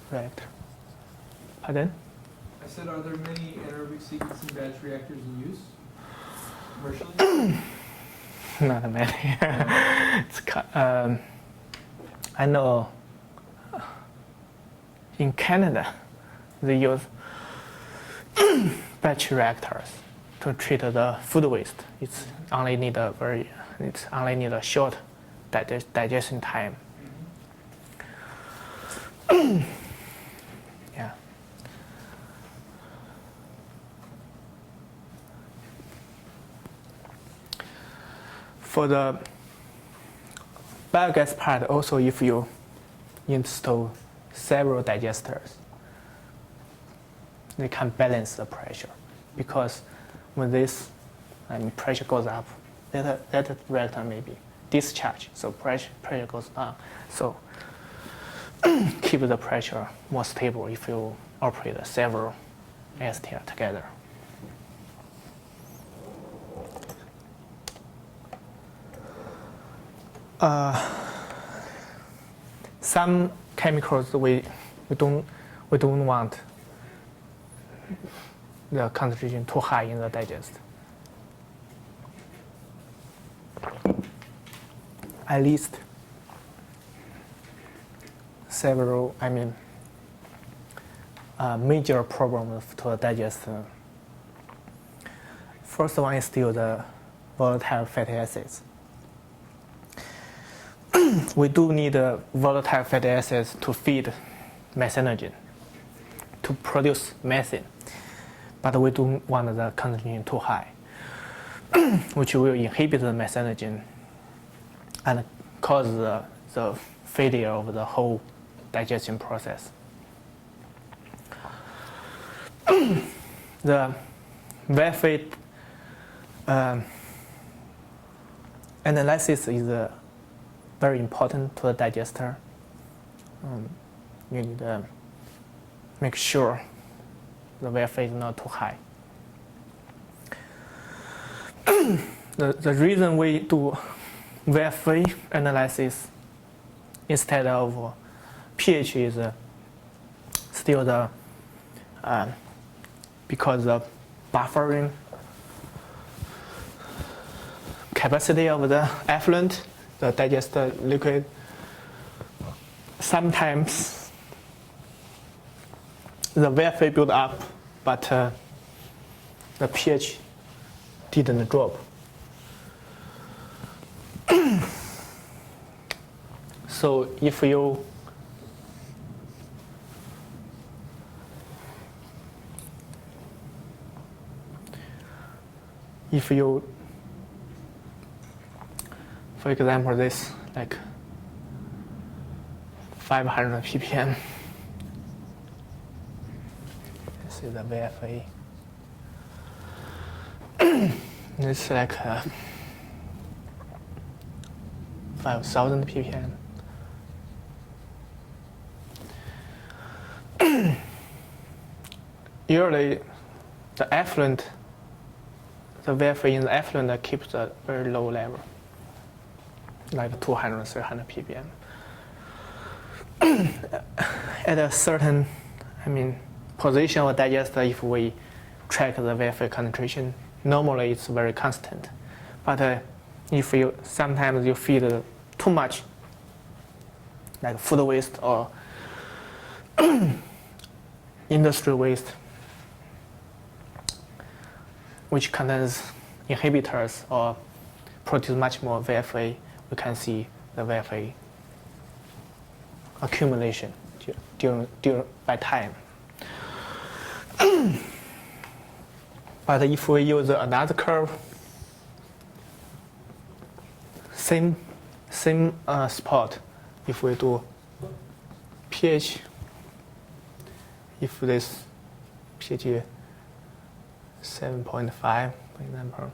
Right. Pardon? I said, are there many anaerobic sequencing batch reactors in use commercially? Not many. I know in Canada they use batch reactors to treat the food waste. It's only need a short digestion time. Yeah. For the biogas part, also if you install several digesters, they can balance the pressure, because when this pressure goes up, that reactor may be discharged, so pressure goes down. So keep the pressure more stable if you operate several STR together. Some chemicals we don't want the concentration too high in the digester. At least several, major problems to the digester. First one is still the volatile fatty acids. We do need volatile fatty acids to feed methanogen, to produce methane, but we don't want the concentration too high, which will inhibit the methanogen and cause the failure of the whole digestion process. The welfare analysis is very important to the digester. You need to make sure the welfare is not too high. The reason we do welfare analysis instead of pH is still the because the buffering capacity of the effluent, the digester liquid, sometimes the welfare build up, but the pH didn't drop. So if you for example, this like 500 ppm, this is the VFA. It's like 5,000 ppm. Usually the effluent, the VFA in the effluent keeps a very low level, like 200, 300 ppm. At a certain, position of digester, if we track the VFA concentration, normally it's very constant. But if sometimes you feed too much, like food waste or industrial waste, which contains inhibitors or produce much more VFA, we can see the VFA accumulation by time. But if we use another curve, same spot, if we do pH, if this pH is 7.5, for example,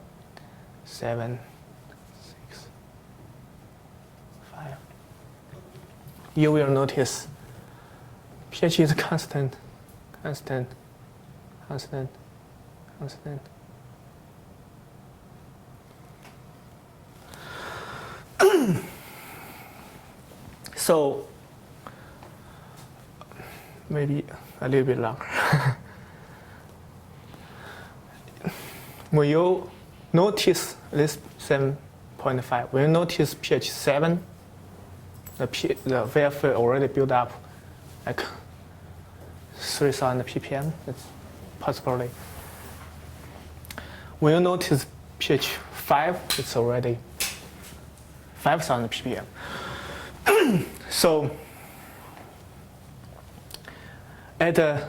7, 6, 5, you will notice pH is constant. So maybe a little bit longer. When you notice this 7.5, when you notice pH 7, the VFA already built up like 3,000 ppm. It's possibly. When you notice pH 5, it's already 5,000 ppm. So at at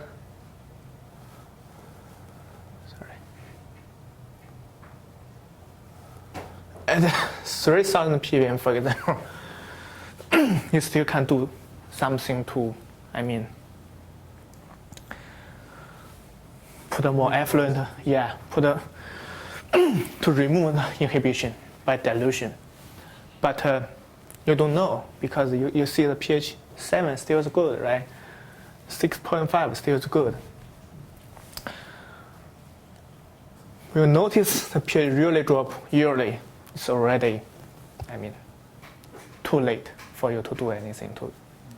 3,000 ppm, for example, you still can do something to, put more effluent, to remove the inhibition by dilution. But you don't know, because you see the pH 7 still is good, right? 6.5 still is good. You notice the pH really drop yearly, it's already, too late for you to do anything to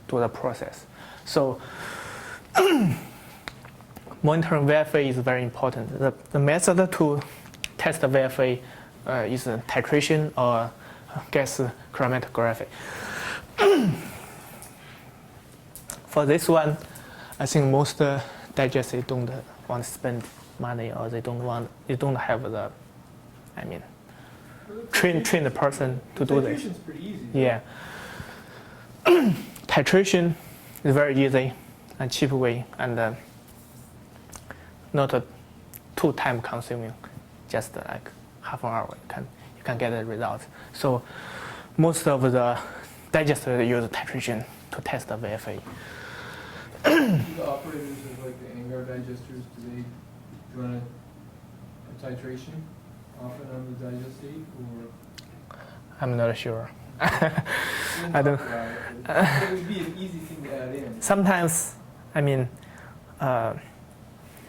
do the process. So monitoring VFA is very important. The method to test the VFA is titration or gas chromatography. For this one, I think most digesters don't want to spend money, or they don't have the, train the person to do this. Titration's pretty easy. Yeah. Titration is very easy and cheap way, and not too time consuming, just like half an hour you can get the results. So most of the digesters use titration to test the VFA. Do the operators of like the Angar digesters, do they run a titration often on the digestate, or? I'm not sure. We I don't. talk about it, but it would be an easy thing to add in. Sometimes,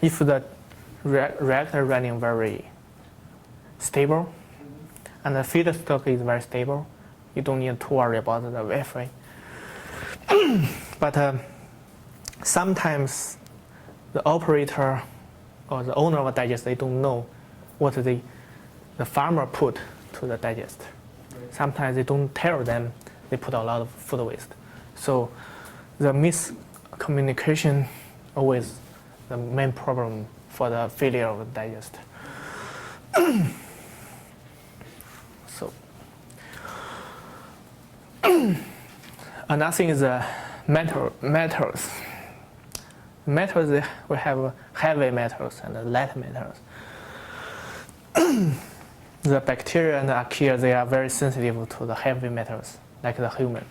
if the reactor running very stable and the feedstock is very stable, you don't need to worry about the VFA. But sometimes the operator or the owner of a digester, they don't know what the farmer put to the digester. Right. Sometimes they don't tell them they put a lot of food waste. So the miscommunication always the main problem for the failure of the digester. So another thing is metals. Metals, we have heavy metals and light metals. The bacteria and archaea, they are very sensitive to the heavy metals, like the human.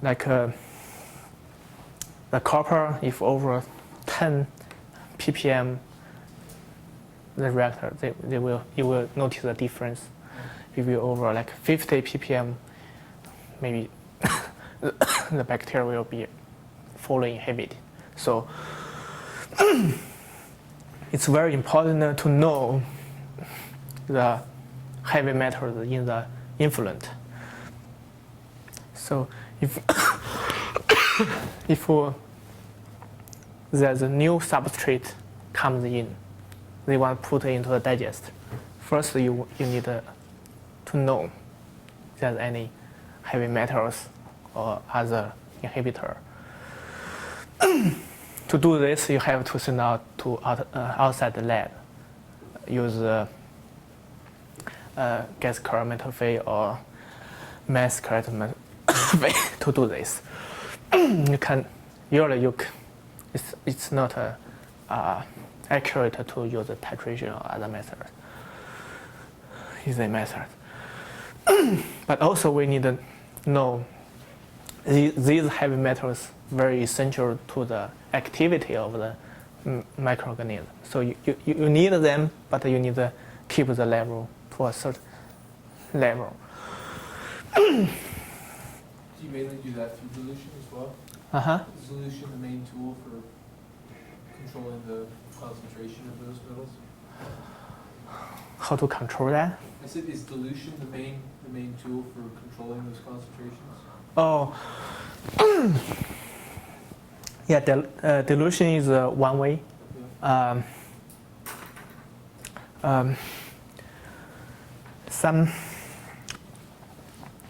Like the copper, if over 10 ppm, the reactor, you will notice the difference. If you over like 50 ppm, maybe the bacteria will be fully inhibited. So it's very important to know the heavy metals in the influent. So if there's a new substrate comes in, they want to put it into the digester. First, you need to know if there's any heavy metals or other inhibitor. To do this, you have to send out to outside the lab. Use gas chromatography or mass chromatography to do this. You can usually it's not accurate to use a titration or other methods. Easy method. But also we need to know these heavy metals very essential to the activity of the microorganism. So you need them, but you need to keep the level to a certain level. Do you mainly do that through dilution as well? Is dilution the main tool for controlling the concentration of those metals? How to control that? I said, is dilution the main tool for controlling those concentrations? Oh, yeah. Dilution is one way. Yeah.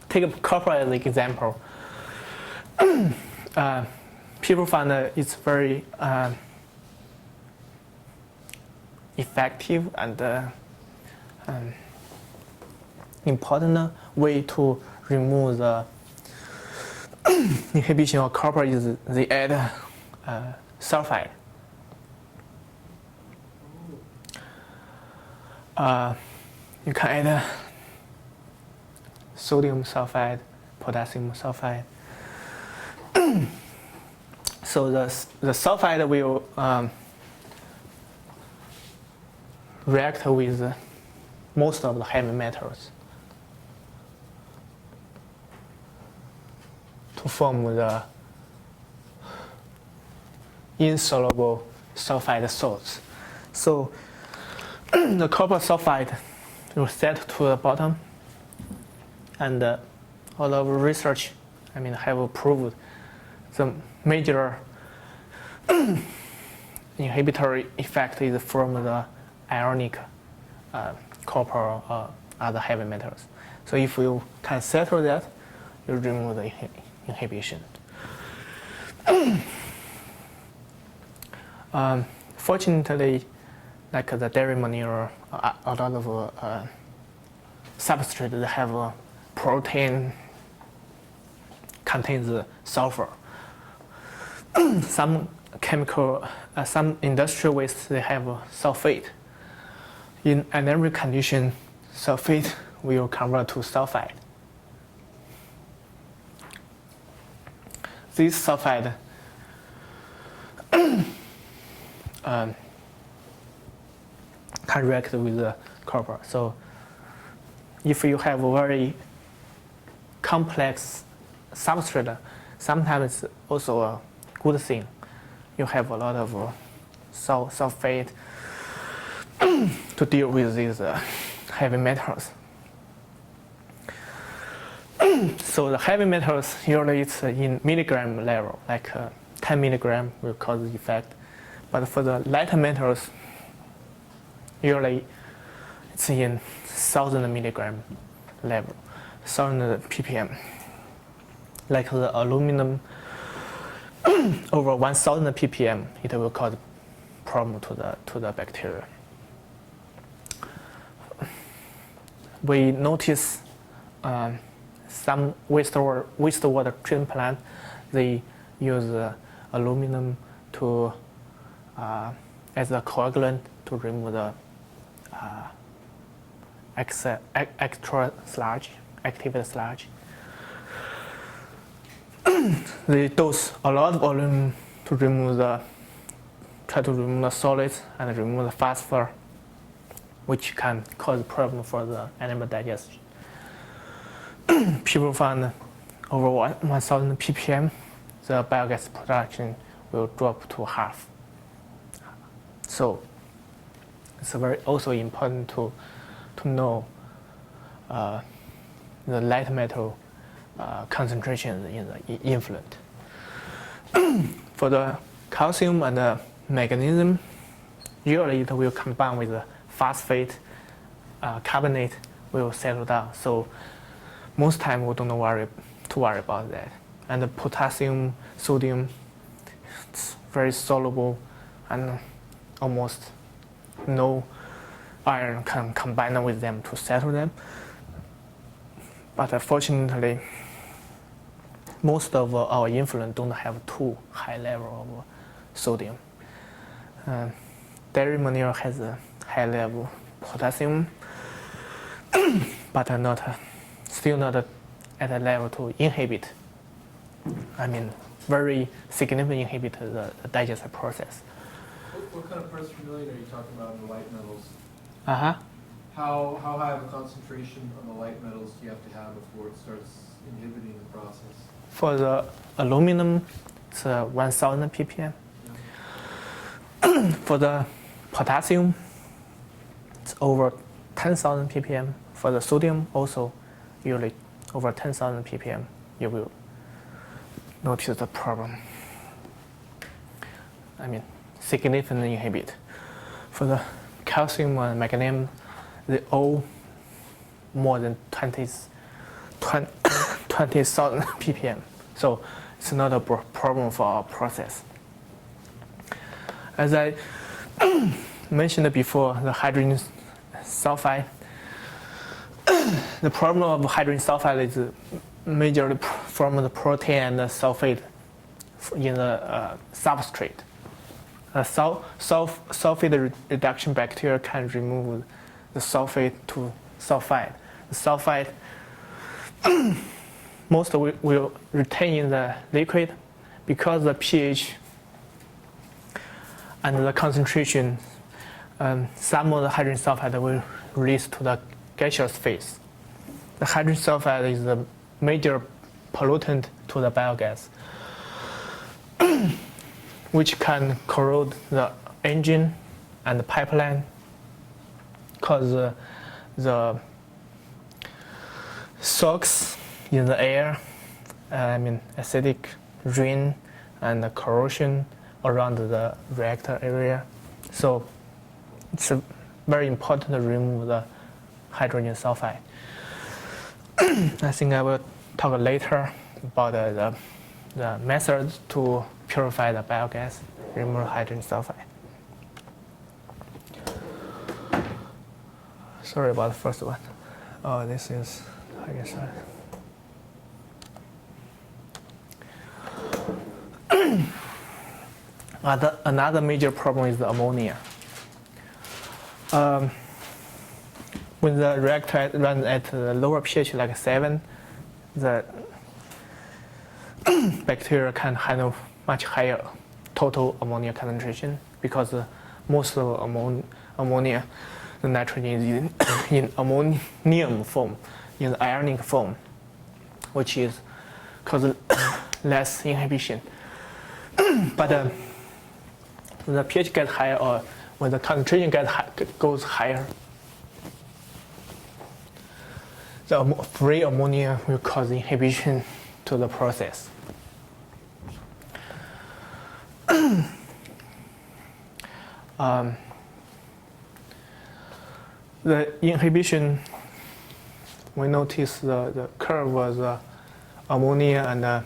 Take copper as an example. People find that it's very effective and important way to remove the inhibition of copper is they add sulfide. You can add sodium sulfide, potassium sulfide. So the sulfide will react with most of the heavy metals to form the insoluble sulfide salts. So the copper sulfide will set to the bottom, and all of research, have proved the major inhibitory effect is from the ionic copper or other heavy metals. So if you can settle that, you remove the inhibition. Fortunately, like the dairy manure, a lot of substrate that have protein contains sulfur. Some industrial waste, they have sulfate. In anaerobic condition, sulfate will convert to sulfide. This sulfide can react with the copper. So if you have a very complex substrate, sometimes it's also a good thing. You have a lot of sulfate to deal with these heavy metals. So the heavy metals, usually it's in milligram level, like 10 milligram will cause the effect. But for the lighter metals, usually it's in 1,000 milligram level, 1,000 ppm. Like the aluminum, over 1,000 ppm, it will cause problem to the bacteria. We notice some wastewater treatment plant, they use aluminum to as a coagulant to remove the extra sludge, active sludge. They dose a lot of aluminum to try to remove the solids and remove the phosphor, which can cause problem for the animal digestion. People found over 1,000 ppm, the biogas production will drop to half. So it's very also important to know the light metal concentrations in the influent. For the calcium and the magnesium, usually it will combine with the phosphate, carbonate will settle down. So most time we don't worry about that. And the potassium, sodium, it's very soluble, and almost no iron can combine with them to settle them. But unfortunately, most of our influent don't have too high level of sodium. Dairy manure has a high level potassium, but still not at a level to inhibit. Very significant inhibit the digestive process. What kind of parts per million are you talking about in the light metals? Uh-huh. How high of a concentration on the light metals do you have to have before it starts inhibiting the process? For the aluminum, it's 1,000 ppm. Yeah. For the potassium, it's over 10,000 ppm. For the sodium, also usually over 10,000 ppm, you will notice the problem. Significantly inhibit. For the calcium and magnesium, they all more than 20,000 ppm. So it's not a problem for our process. As I mentioned before, the hydrogen sulfide, the problem of hydrogen sulfide is majorly from the protein and the sulfate in the substrate. Sulfate reduction bacteria can remove the sulfate to sulfide. The sulfide most will retain in the liquid because the pH and the concentration. Some of the hydrogen sulfide will release to the gaseous phase. The hydrogen sulfide is the major pollutant to the biogas, which can corrode the engine and the pipeline, cause the SOx in the air, acidic rain and the corrosion around the reactor area. So it's very important to remove the hydrogen sulfide. I think I will talk later about the methods to purify the biogas, remove hydrogen sulfide. Sorry about the first one. Oh, this is hydrogen sulfide. Another major problem is the ammonia. When the reactor runs at a lower pH like 7, the bacteria can handle much higher total ammonia concentration because most of ammonia, the nitrogen is in ammonium form, in the ionic form, which is causes less inhibition. But when the pH gets higher or when the concentration goes higher, the free ammonia will cause inhibition to the process. The inhibition, we notice the curve was ammonia and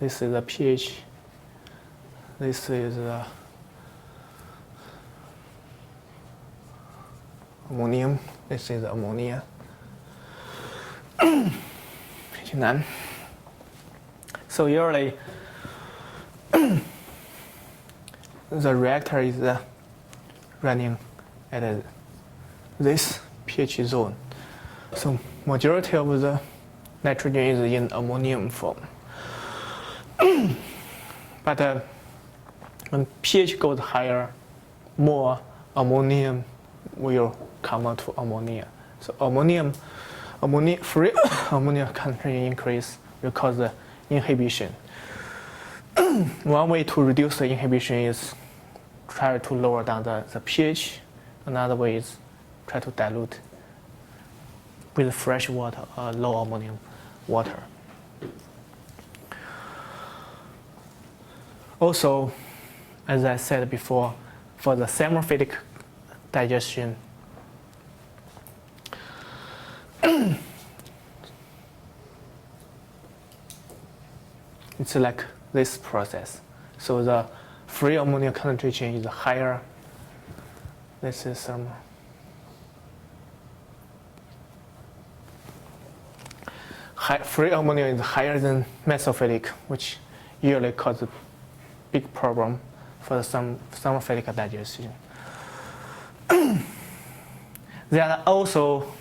this is the pH. This is ammonium. This is ammonia. pH 9. So usually the reactor is running at this pH zone. So majority of the nitrogen is in ammonium form. But when pH goes higher, more ammonium will come out to ammonia. So free ammonia concentration increase will cause the inhibition. one way to reduce the inhibition is try to lower down the pH. Another way is try to dilute with fresh water or low ammonium water. Also, as I said before, for the thermophilic digestion, it's like this process. So the free ammonia concentration is higher. This is some free ammonia is higher than mesophilic, which usually causes a big problem for some thermophilic digestion. There are also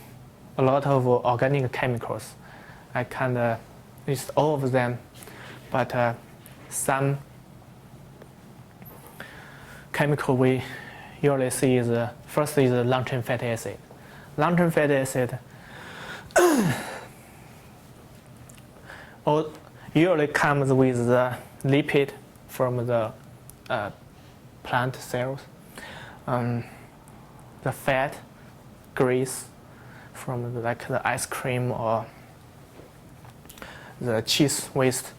a lot of organic chemicals. I can't list all of them, but some chemical we usually see is first is long-chain fatty acid. Long-chain fatty acid usually comes with the lipid from the plant cells, the fat, grease from like the ice cream or the cheese waste.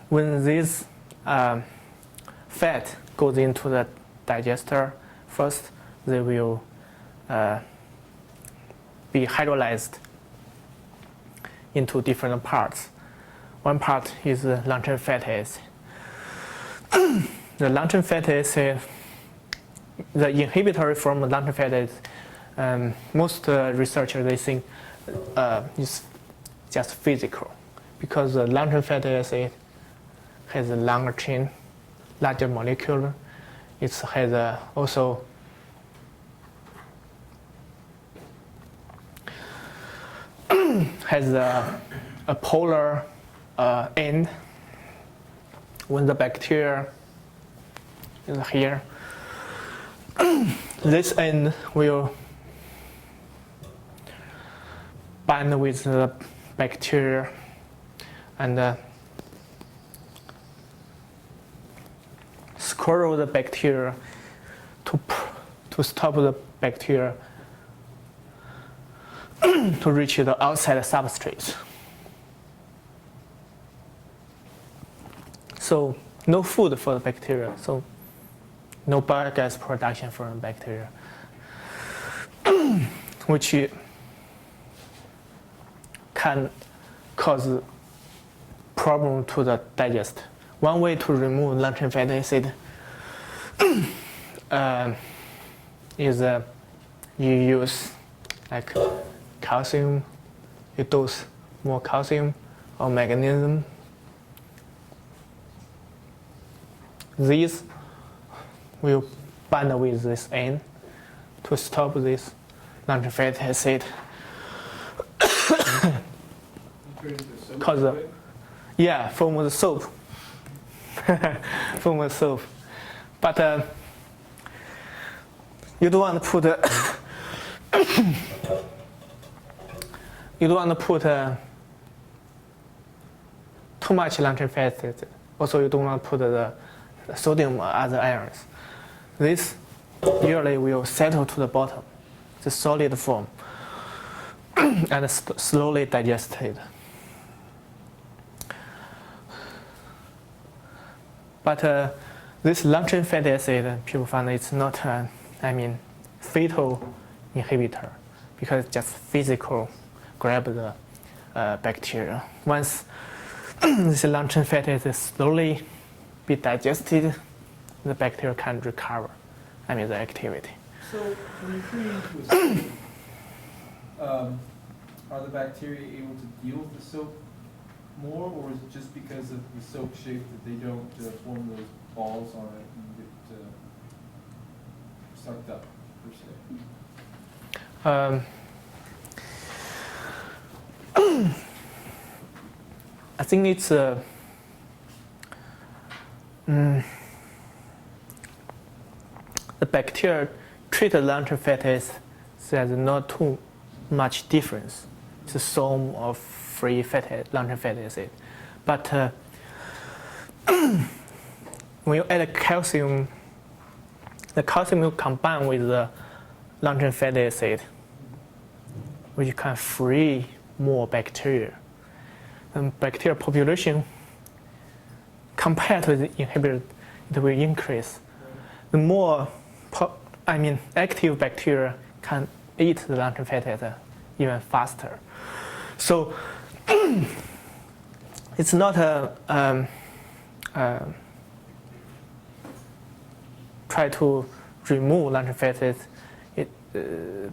When this fat goes into the digester, first they will be hydrolyzed into different parts. One part is the long-chain fatty acid. The long-chain fatty acid, the inhibitory from long-chain fatty acid, most researchers they think is just physical, because the long-chain fatty acid has a longer chain, larger molecule. It has also has a polar end. When the bacteria is here, this end will bind with the bacteria and squirrel the bacteria to stop the bacteria to reach the outside substrate. So no food for the bacteria, so no biogas production for the bacteria, which can cause problem to the digest. One way to remove long-chain fatty acid is you use like calcium, you dose more calcium or magnesium. These will bind with this end to stop this long-chain fatty acid. Cause yeah, from the soap, from the soap, but you don't want to put you don't want to put too much long-chain fatty acid. Also, you don't want to put the sodium or other ions. This usually will settle to the bottom, the solid form, and slowly digested. But this long-chain fatty acid, people find it's not, fatal inhibitor, because it's just physical grab the bacteria. Once this long-chain fatty acid slowly be digested, the bacteria can recover, the activity. So when you're treating with soap, are the bacteria able to deal with the soap more, or is it just because of the soap shape that they don't form those balls on it and get sucked up, per se? I think it's the bacteria treat the long-chain fatty acid, there's not too much difference. It's a sum of free long-chain fatty acid. But when you add calcium, the calcium will combine with the long-chain fatty acid, which can free more bacteria. And bacteria population compared to the inhibitor, it will increase. The more, active bacteria can eat the long-chain fatty acid even faster. So it's not a try to remove long-chain fatty acid.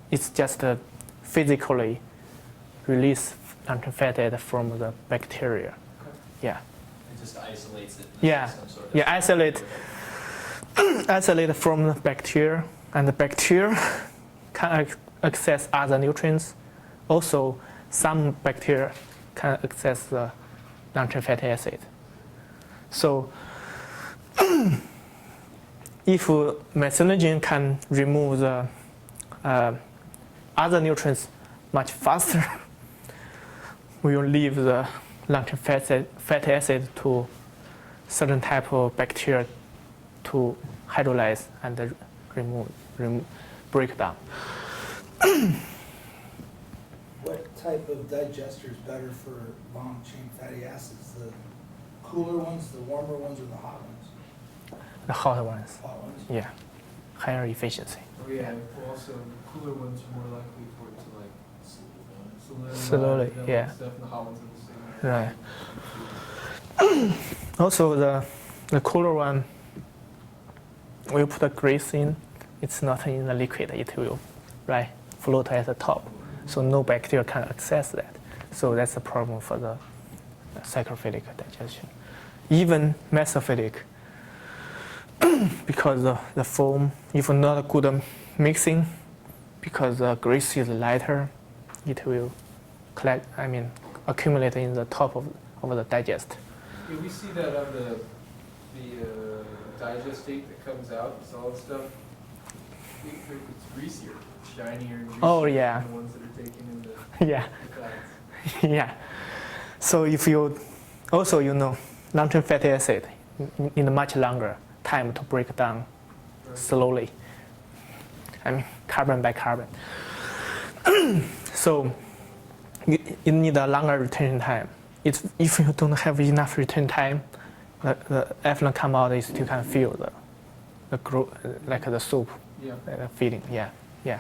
It's just physically release long-chain fatty acid from the bacteria. Yeah. It just isolates it. Yeah. Sort of Yeah. Isolate from the bacteria, and the bacteria can access other nutrients. Also, some bacteria can access the long-chain fatty acid. So, if methanogen can remove the other nutrients much faster, we will leave the long-chain fatty acid to certain type of bacteria to hydrolyze and break down. What type of digester is better for long-chain fatty acids? The cooler ones, the warmer ones, or the hot ones? The hot ones, Hot ones? yeah, higher efficiency. Oh, yeah, well, also, cooler ones are more likely for it to like Slowly, develop yeah. stuff, and the hot ones are the same. Right. Also, the cooler one, we put the grease in. It's not in the liquid. It will, float at the top, so no bacteria can access that. So that's the problem for the psychrophilic digestion. Even mesophilic, because the foam, if not good mixing, because the grease is lighter, it will accumulate in the top of the digest. Yeah, we see that on the digestate that comes out, solid stuff. It's greasier, shinier, and greasier Oh, yeah. than the ones that are taken in the Yeah, fats. yeah. So if you also long-chain fatty acid need much longer time to break down Right. slowly. Carbon by carbon. So you need a longer retention time. If you don't have enough retention time, the effluent come out, you still can feel like the soup, Yeah. the feeling. Yeah. Any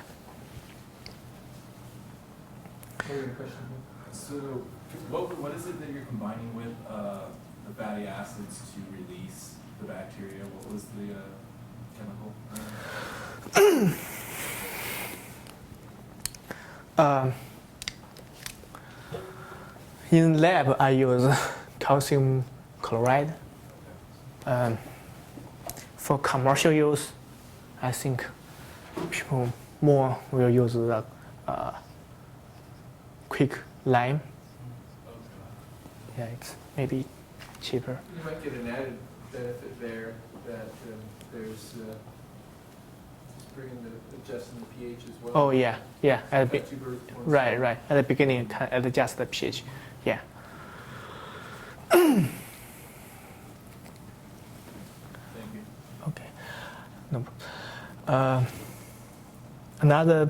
other question? So, what is it that you're combining with the fatty acids to release the bacteria? What was the chemical? In lab, I use calcium chloride. For commercial use, I think people more will use the quick lime. Yeah, it's maybe cheaper. You might get an added benefit there that there's just bringing adjusting the pH as well. Oh yeah. At the Got two birds with one right. stone. At the beginning, you can adjust the pH. Yeah. Thank you. Okay. No. Another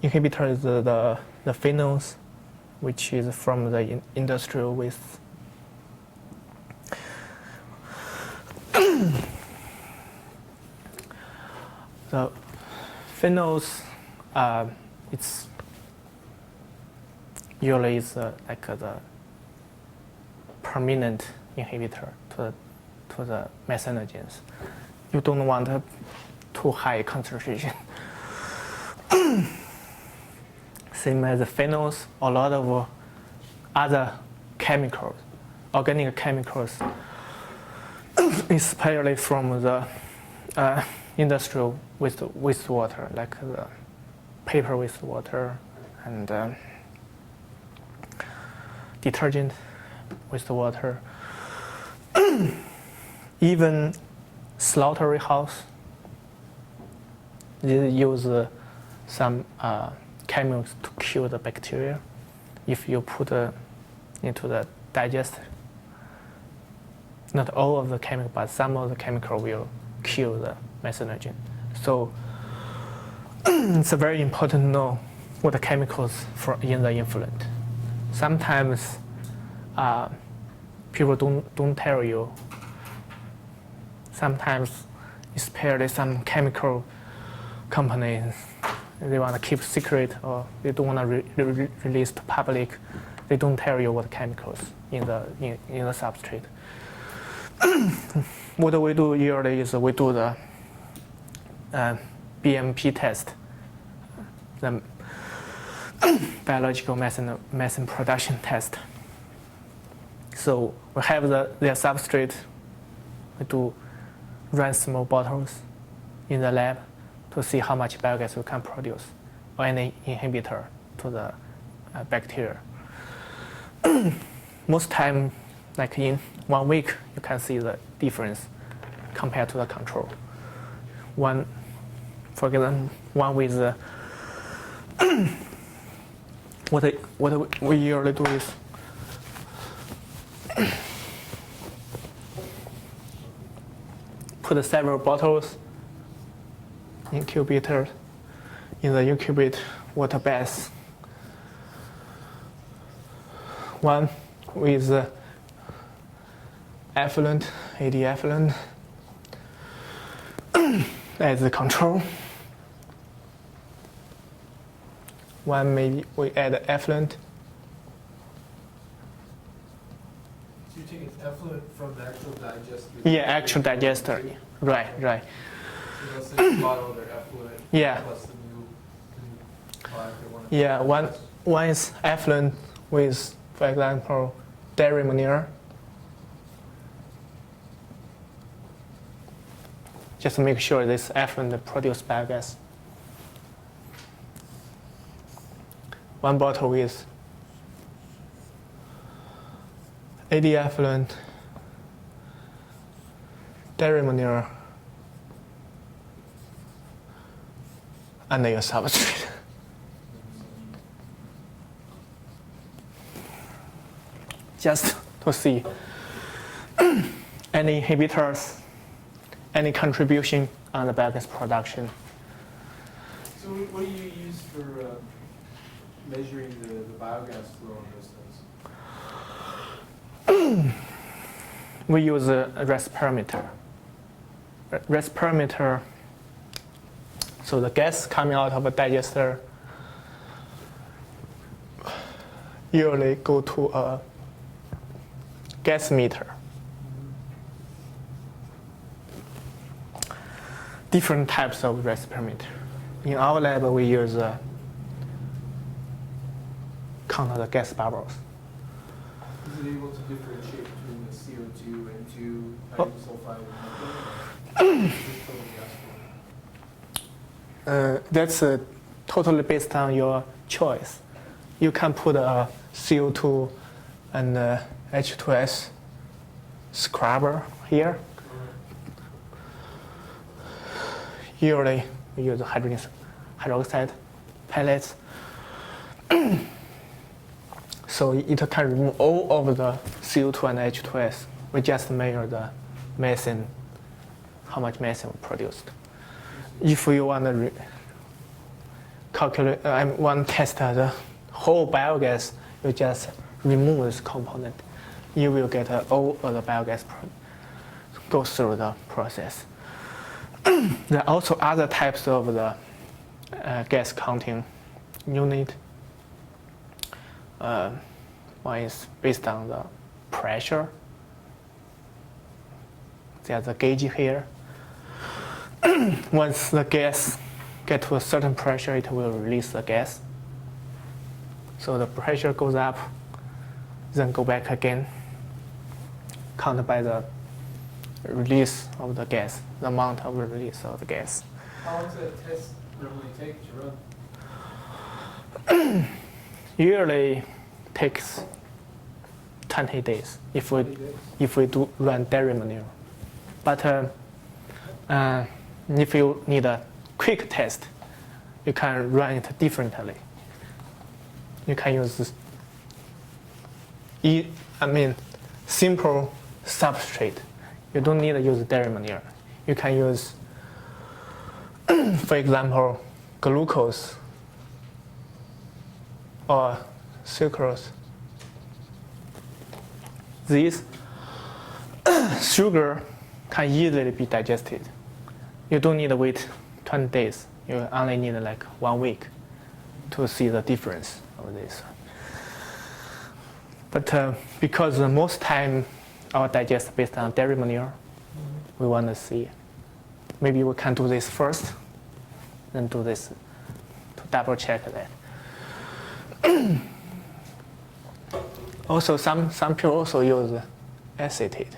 inhibitor is the phenols, which is from the industrial waste. The phenols, it's usually is like the permanent inhibitor to the methanogens. You don't want too high concentration. Same as the phenols, a lot of other chemicals, organic chemicals, especially from the industrial wastewater, like the paper wastewater and detergent wastewater. Even slaughterhouse, they use some chemicals to kill the bacteria. If you put into the digester, not all of the chemical, but some of the chemical will kill the methanogen. So it's very important to know what the chemicals in the influent. Sometimes people don't tell you. Sometimes, especially some chemical companies, they want to keep secret or they don't want to release to public. They don't tell you what chemicals in the substrate. What we do usually is we do the BMP test, the biological methane production test. So we have their substrate. We do run small bottles in the lab to see how much biogas we can produce, or any inhibitor to the bacteria. Most time, like in 1 week, you can see the difference compared to the control. For example, one with what we usually do is put several bottles incubator in the incubate water bath. One with effluent, AD effluent as the control. One maybe we add effluent. So you're taking effluent from the actual digester? Yeah, actual digester. Right. So they'll say a bottle of their effluent Yeah. plus the new product they want to. Yeah, one is effluent with, for example, dairy manure. Just make sure this effluent produces biogas. One bottle with AD effluent, dairy manure, and your substrate. Just to see any inhibitors, any contribution on the biogas production. So what do you use for measuring the biogas flow in those things? We use a respirometer. Respirometer, so the gas coming out of a digester usually go to a gas meter. Different types of respirometer. In our lab, we use count the gas bubbles. Is it able to differentiate between the CO2 and hydrogen sulfide and methane? That's totally based on your choice. You can put a CO2 and H2S scrubber here. Usually we use hydrogen hydroxide pellets. So it can remove all of the CO2 and H2S. We just measure the methane, how much methane we produced. If you want to calculate, want to test the whole biogas, you just remove this component. You will get all of the biogas go through the process. There are also other types of the gas counting unit. One is based on the pressure. There's a gauge here. Once the gas gets to a certain pressure, it will release the gas. So the pressure goes up, then go back again, counted by the release of the gas, the amount of release of the gas. How long does that test normally take to run? Usually takes 20 days if we do run dairy manure. But if you need a quick test, you can run it differently. You can use simple substrate. You don't need to use dairy manure. You can use, for example, glucose or sucrose. These sugar can easily be digested. You don't need to wait 20 days. You only need like 1 week to see the difference of this. But because most time our digest based on dairy manure, we want to see. Maybe we can do this first, then do this to double check that. Also, some people also use acetate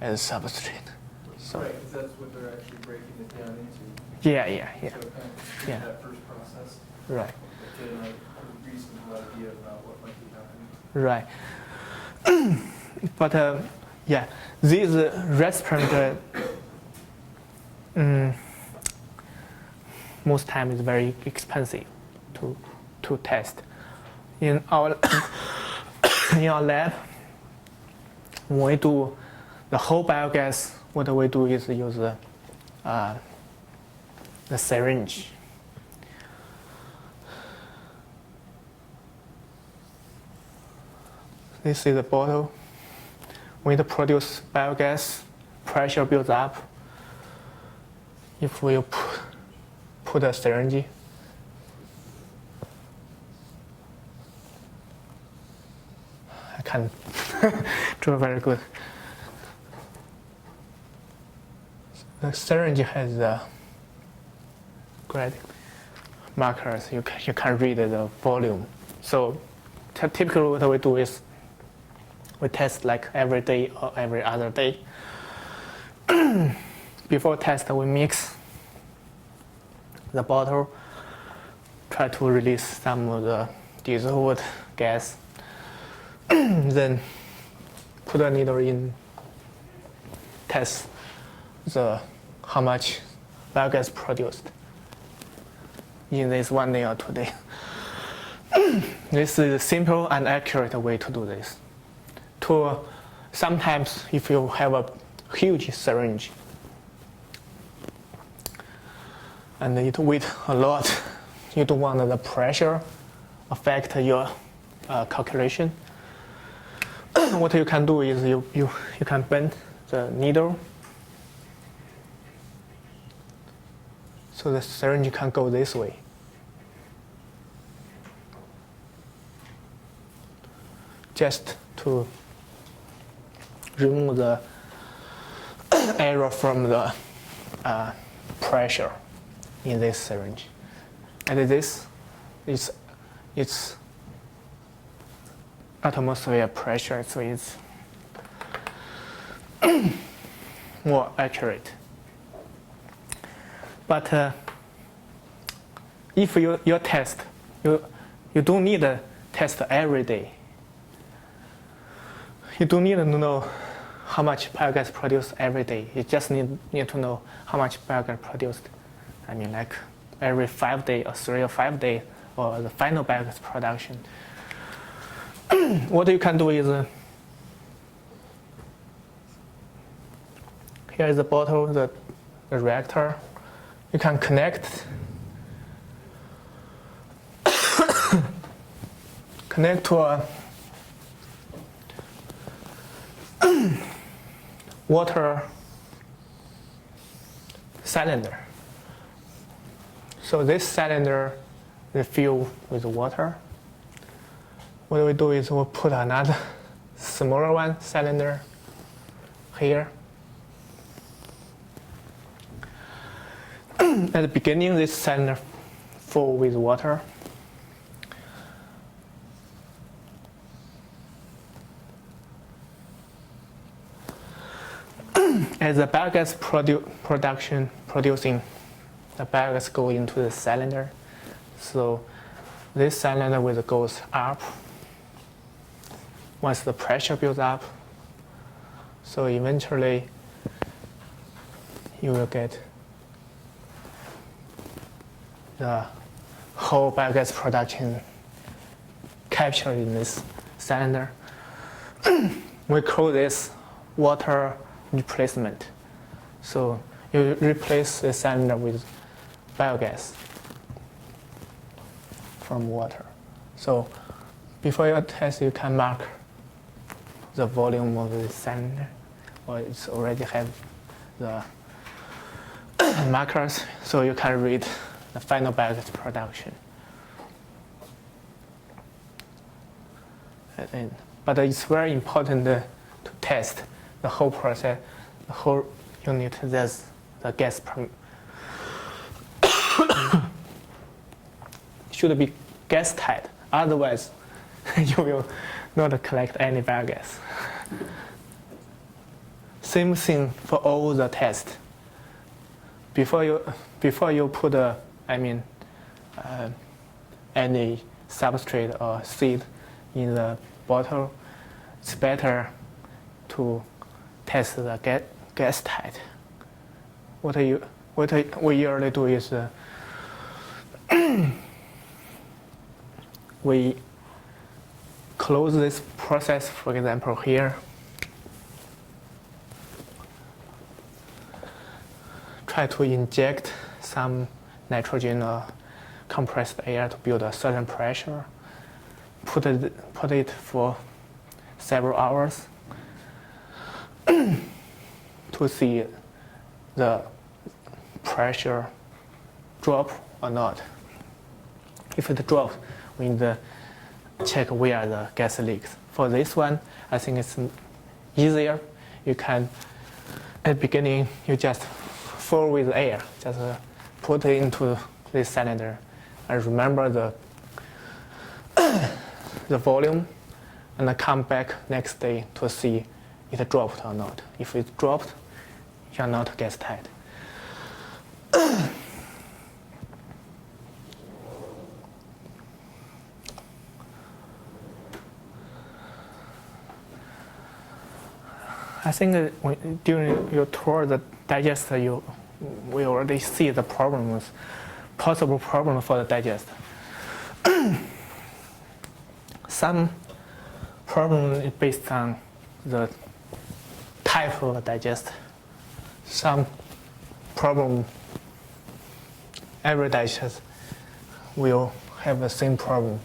as substrate. So Right, because that's what they're actually breaking it down into. yeah. So it kind of Yeah. that first process, Right. to get a reasonable idea about what might be happening. Right. But yeah, these restaurant most time is very expensive to test. In our in our lab, when we do the whole biogas, what we do is use the syringe. This is the bottle. When it produce biogas, pressure builds up. If we put a syringe, I can't draw very good. The syringe has great markers. You can read the volume. So typically what we do is we test like every day or every other day. Before test, we mix the bottle, try to release some of the dissolved gas, then put a needle in, test how much biogas produced in this 1 day or 2 days. This is a simple and accurate way to do this. Sometimes if you have a huge syringe and it weighs a lot, you don't want the pressure affect your calculation. What you can do is you can bend the needle so the syringe can go this way. Just to remove the error from the pressure in this syringe. And this is it's atmosphere pressure, so it's more accurate. But if your test, you don't need to test every day. You don't need to know how much biogas produced every day. You just need to know how much biogas produced. I mean, like every 5 days or 3 or 5 days, or the final biogas production. What you can do is, here is the bottle, the reactor. You can connect to a water cylinder. So this cylinder is filled with water. What we do is we'll put another smaller cylinder here. At the beginning, this cylinder full with water. As the biogas producing, the biogas go into the cylinder. So this cylinder goes up once the pressure builds up. So eventually you will get the whole biogas production captured in this cylinder. we call this water replacement. So you replace the cylinder with biogas from water. So before you test, you can mark the volume of the cylinder, or it's already have the markers, so you can read the final biogas production. But it's very important to test the whole process, the whole unit. There's the gas should be gas tight. Otherwise, you will not collect any biogas. Same thing for all the tests. Before you put any substrate or seed in the bottle, it's better to test the gas tight. What we usually do is we close this process, for example, here. Try to inject some nitrogen or compressed air to build a certain pressure. Put it for several hours to see the pressure drop or not. If it drops, we need to check where the gas leaks. For this one, I think it's easier. You can, at the beginning, you just fill with air. Just put it into this cylinder and remember the volume, and then come back next day to see it dropped or not. If it dropped, you're not gas tight. I think during your tour, the digester, we already see the problems, possible problem for the digester. Some problem is based on the type of the digester. Some problem, every digester will have the same problem.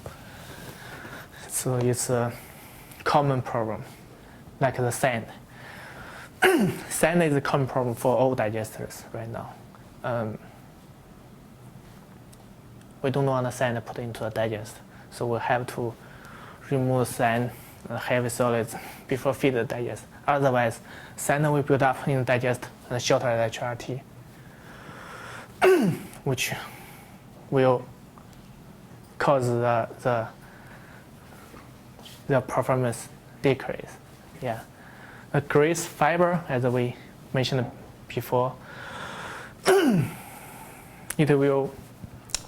So it's a common problem, like the sand. Sand is a common problem for all digesters right now. We don't want the sand to put into the digester, so we have to remove sand and heavy solids before feed the digester. Otherwise, sand will build up in the digester and shorter HRT, which will cause the performance decrease. Yeah. The grease fiber, as we mentioned before, it will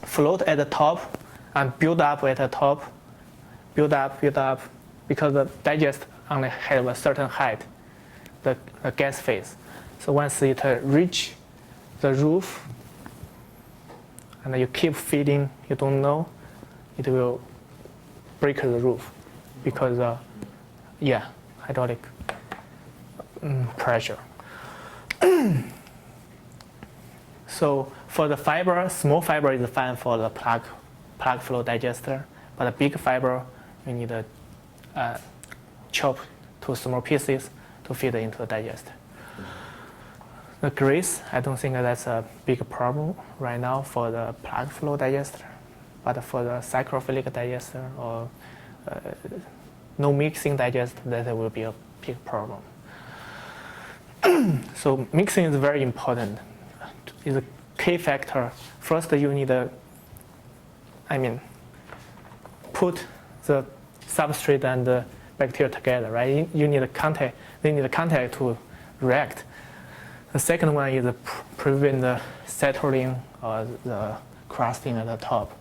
float at the top and build up at the top, build up, because the digest only have a certain height, the gas phase. So once it reach the roof, and you keep feeding, you don't know, it will break the roof because, hydraulic pressure. So for the fiber, small fiber is fine for the plug flow digester, but the big fiber, we need to chop to small pieces to feed into the digester. The grease, I don't think that's a big problem right now for the plug flow digester, but for the psychrophilic digester or no mixing digester, that will be a big problem. So mixing is very important. It's a key factor. First, you need to, put the substrate and the bacteria together, right? You need a contact. They need a contact to react. The second one is prevent the settling or the crusting at the top.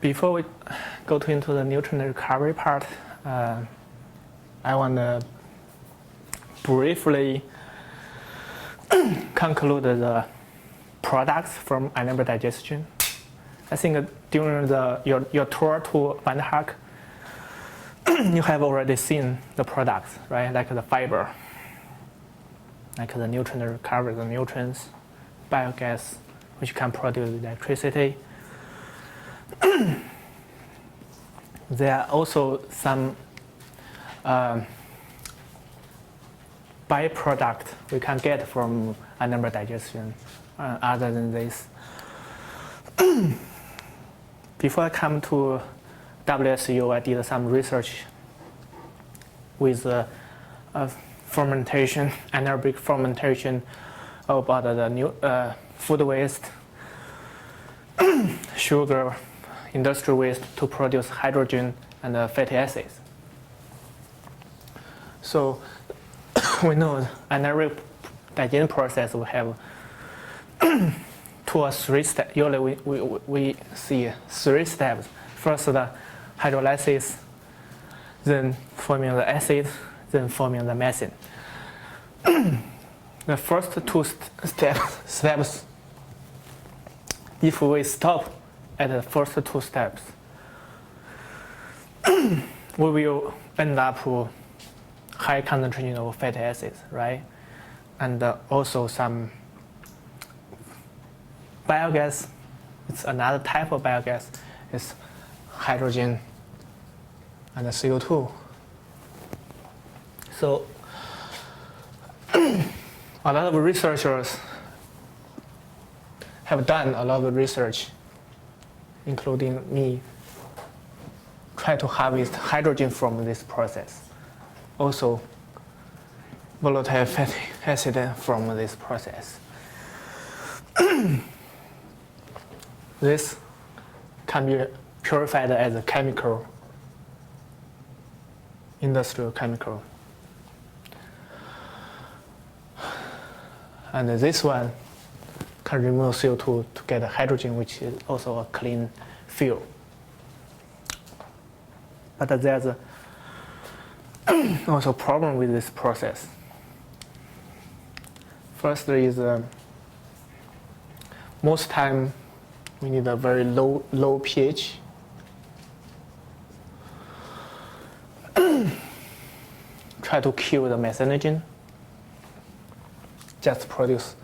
Before we go into the nutrient recovery part, I want to briefly conclude the products from anaerobic digestion. I think during your tour to Van Hack, you have already seen the products, right? Like the fiber, like the nutrient recovery, the nutrients, biogas, which can produce electricity. There are also some byproduct we can get from animal digestion other than this. Before I come to WSU, I did some research with fermentation, anaerobic fermentation about the food waste, sugar, industrial waste to produce hydrogen and fatty acids. So we know anaerobic digestion process will have 2 or 3 steps. Usually we see 3 steps. First, the hydrolysis, then forming the acid, then forming the methane. The first 2 steps, if we stop at the first 2 steps, we will end up with high concentration of fatty acids, right? And also some biogas. It's another type of biogas. It's hydrogen and CO2. So a lot of researchers have done a lot of research, including me, try to harvest hydrogen from this process. Also, volatile fatty acid from this process. This can be purified as a chemical, industrial chemical. And this one can remove CO2 to get hydrogen, which is also a clean fuel. But there's also a problem with this process. First is most time we need a very low pH. Try to kill the methanogen. Just produce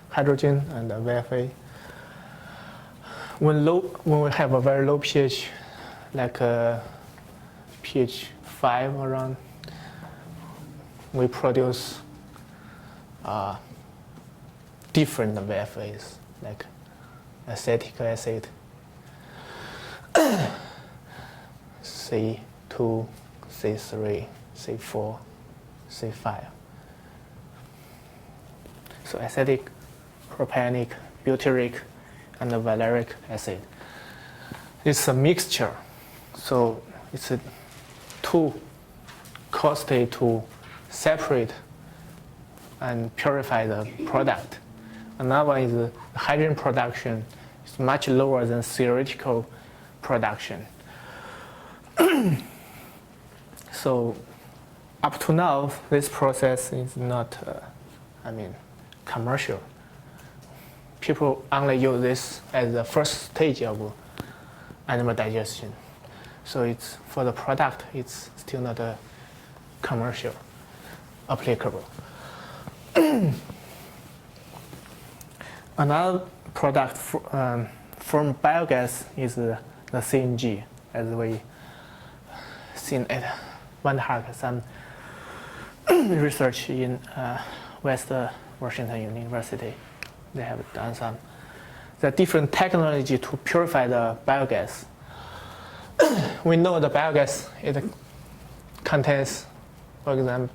hydrogen and VFA. When we have a very low pH, like pH 5 around, we produce different VFAs, like acetic acid, C2, C3, C4, C5. So acetic, propionic, butyric, and valeric acid. It's a mixture, so it's too costly to separate and purify the product. Another one is the hydrogen production is much lower than theoretical production. So up to now, this process is not, commercial. People only use this as the first stage of animal digestion. So it's for the product, it's still not a commercial applicable. Another product from biogas is the CNG, as we seen at Windhoek, some research in West Washington University. They have done some. There are different technology to purify the biogas. We know the biogas, it contains, for example,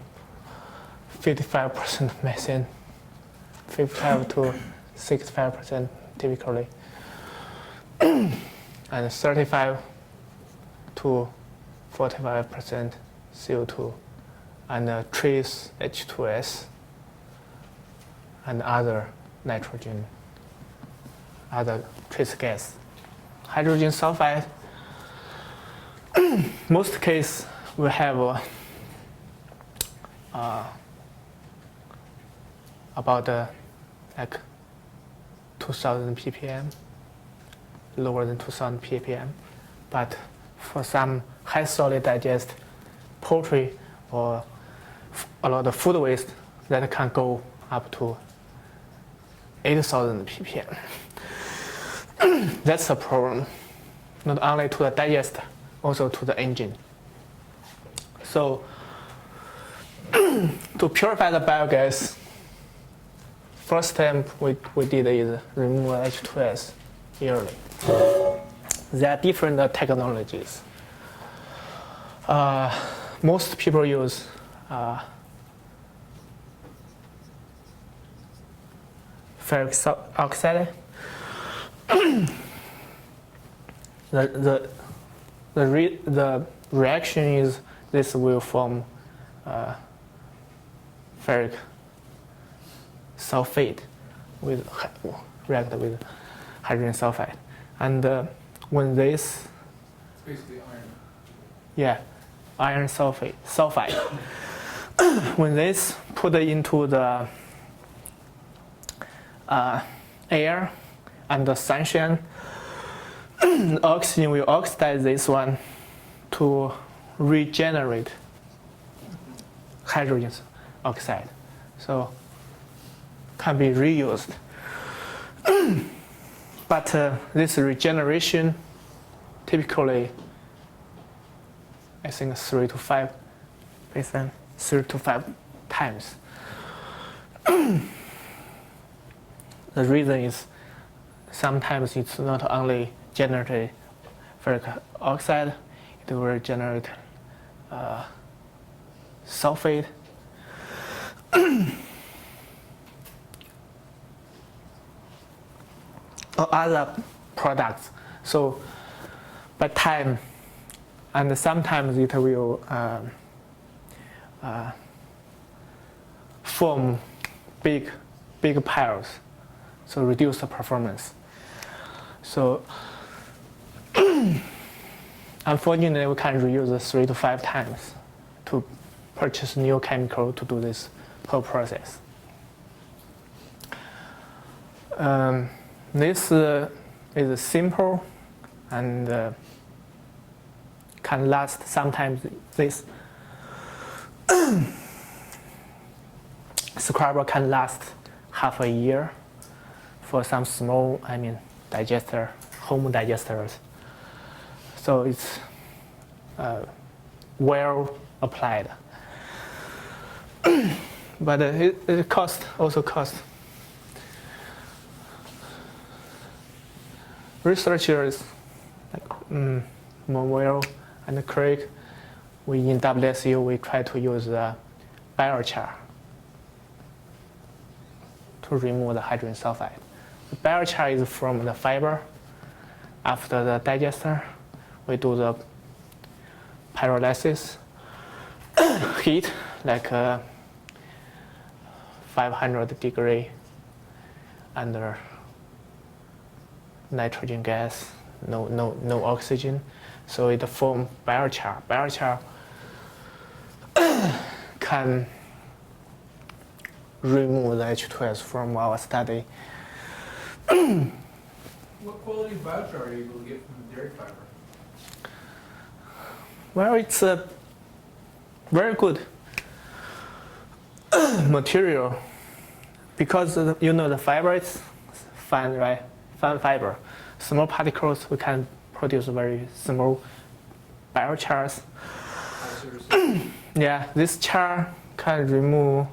55% methane, 55 to 65% typically, and 35 to 45% CO2, and trace H2S, and other nitrogen, other trace gas. Hydrogen sulfide, most cases we have about like 2000 ppm, lower than 2000 ppm. But for some high solid digest, poultry or a lot of food waste that can go up to 8,000 ppm. That's a problem, not only to the digester, also to the engine. So to purify the biogas, first step we did is remove H2S yearly. There are different technologies. Most people use ferric oxide. The reaction is this will form ferric sulfate react with hydrogen sulfide, and when this It's basically iron. yeah, iron sulfide. When this put into the air and the sunshine, oxygen will oxidize this one to regenerate hydrogen oxide, so can be reused. But this regeneration typically, I think 3 to 5 times. The reason is sometimes it's not only generate ferric oxide, it will generate sulfate. Or other products. So by time, and sometimes it will form big piles, so reduce the performance. So unfortunately, we can reuse it 3 to 5 times to purchase new chemical to do this whole process. This is simple and can last. Sometimes this scrubber can last half a year for some small, digester, home digesters. So it's well applied. But it also costs. Researchers like Memorial and Craig, we in WSU we try to use biochar to remove the hydrogen sulfide. The biochar is from the fiber. After the digester, we do the pyrolysis, heat like 500 degree under nitrogen gas, no oxygen, so it forms biochar. Biochar can remove the H2S from our study. What quality of biochar are you able to get from the dairy fiber? Well, it's a very good material because the fiber is fine, right? Fine fiber. Small particles, we can produce very small biochars. Yeah, this char can remove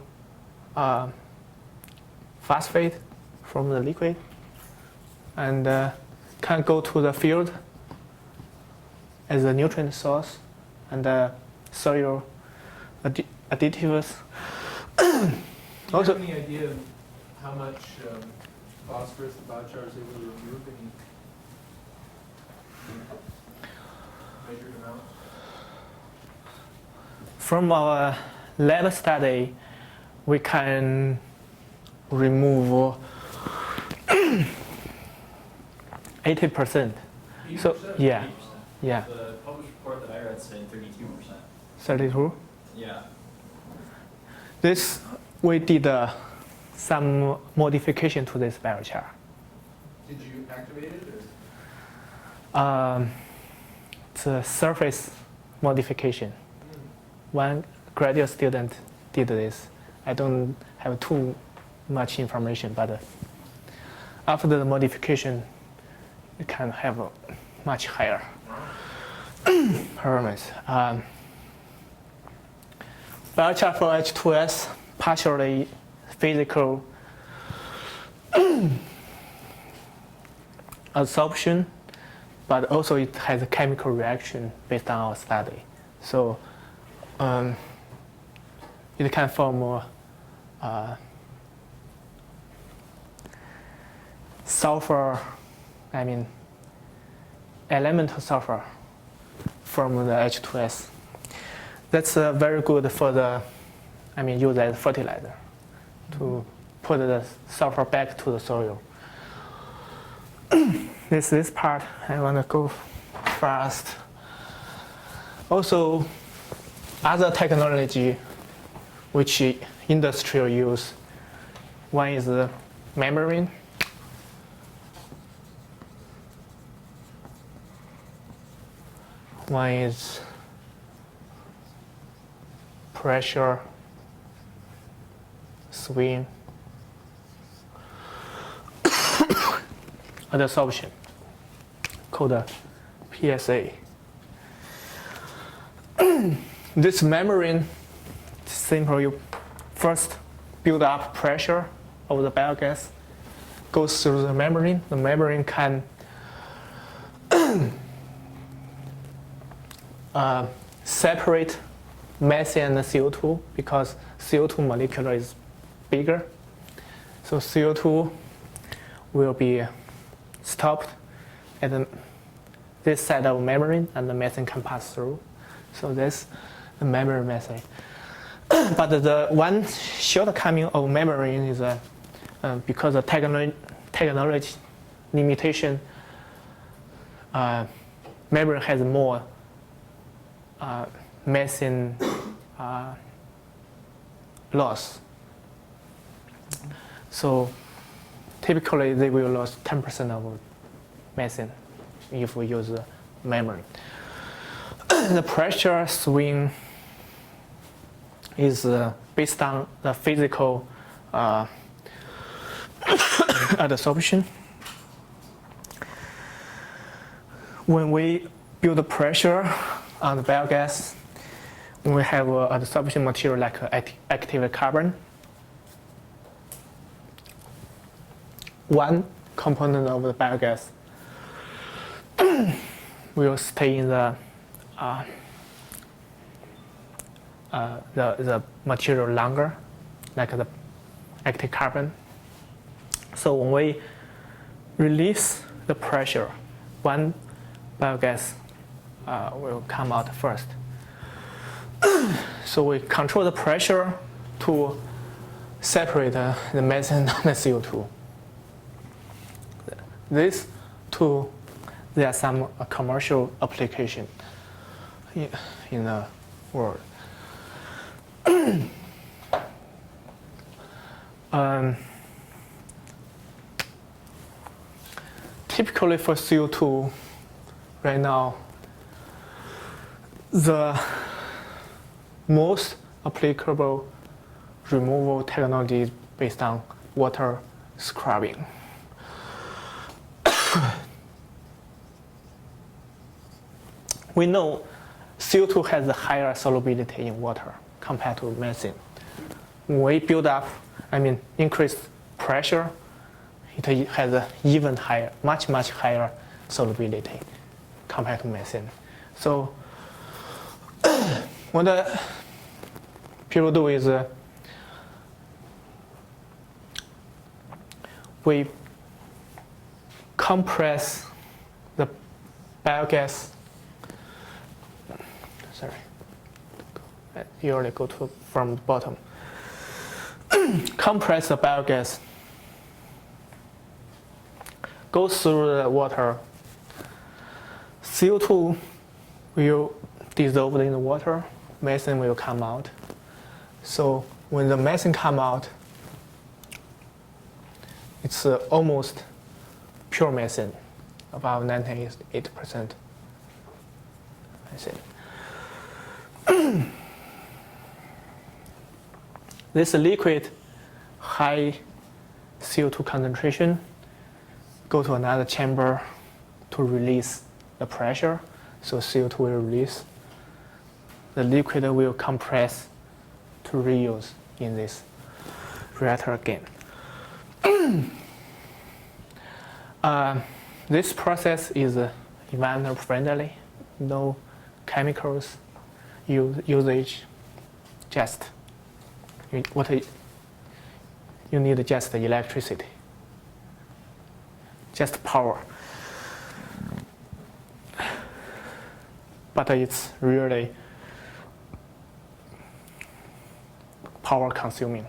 phosphate from the liquid and can go to the field as a nutrient source and soil additives. Do you Also, have any idea of how much phosphorus the biochar is able to remove? Any measured amount? from our lab study, we can remove 80%. So 80%? yeah, yeah, The published report that I read said 32%. 32. Yeah. This we did some modification to this biochar. Did you activate it or? It's a surface modification. one graduate student did this. I don't have too much information, but after the modification, it can have a much higher performance. Biochar for H2S, partially physical absorption, but also it has a chemical reaction based on our study. So it can form sulfur, elemental sulfur from the H2S. That's very good for the, use as fertilizer to put the sulfur back to the soil. This part, I want to go fast. Also, other technology which industrial use, one is the membrane. One is pressure swing adsorption, called PSA. This membrane, simple. You first build up pressure of the biogas, goes through the membrane. The membrane can separate methane and CO2 because CO2 molecule is bigger. So CO2 will be stopped at this side of membrane and the methane can pass through. So that's the membrane method. But the one shortcoming of membrane is because of technology limitation, membrane has more methane loss. So typically they will lose 10% of methane if we use the membrane. The pressure swing is based on the physical adsorption. When we build the pressure on the biogas, we have adsorption material like active carbon. One component of the biogas will stay in the material longer, like the active carbon. So when we release the pressure, one biogas will come out first. So we control the pressure to separate the methane and the CO2. These two, there are some commercial application in the world. Typically for CO2, right now, the most applicable removal technology is based on water scrubbing. We know CO2 has a higher solubility in water compared to methane. When we build up, increase pressure, it has an even higher, much higher solubility compared to methane. So what the people do is we compress the biogas. Sorry, I usually go from the bottom. Compress the biogas, goes through the water. CO2 will dissolve in the water, methane will come out. So when the methane come out, it's almost pure methane, about 98% methane. this liquid high CO2 concentration go to another chamber to release the pressure. So CO2 will release. The liquid will compress to reuse in this reactor again. This process is environmental friendly, no chemicals usage, just you need just electricity, just power. But it's really power consuming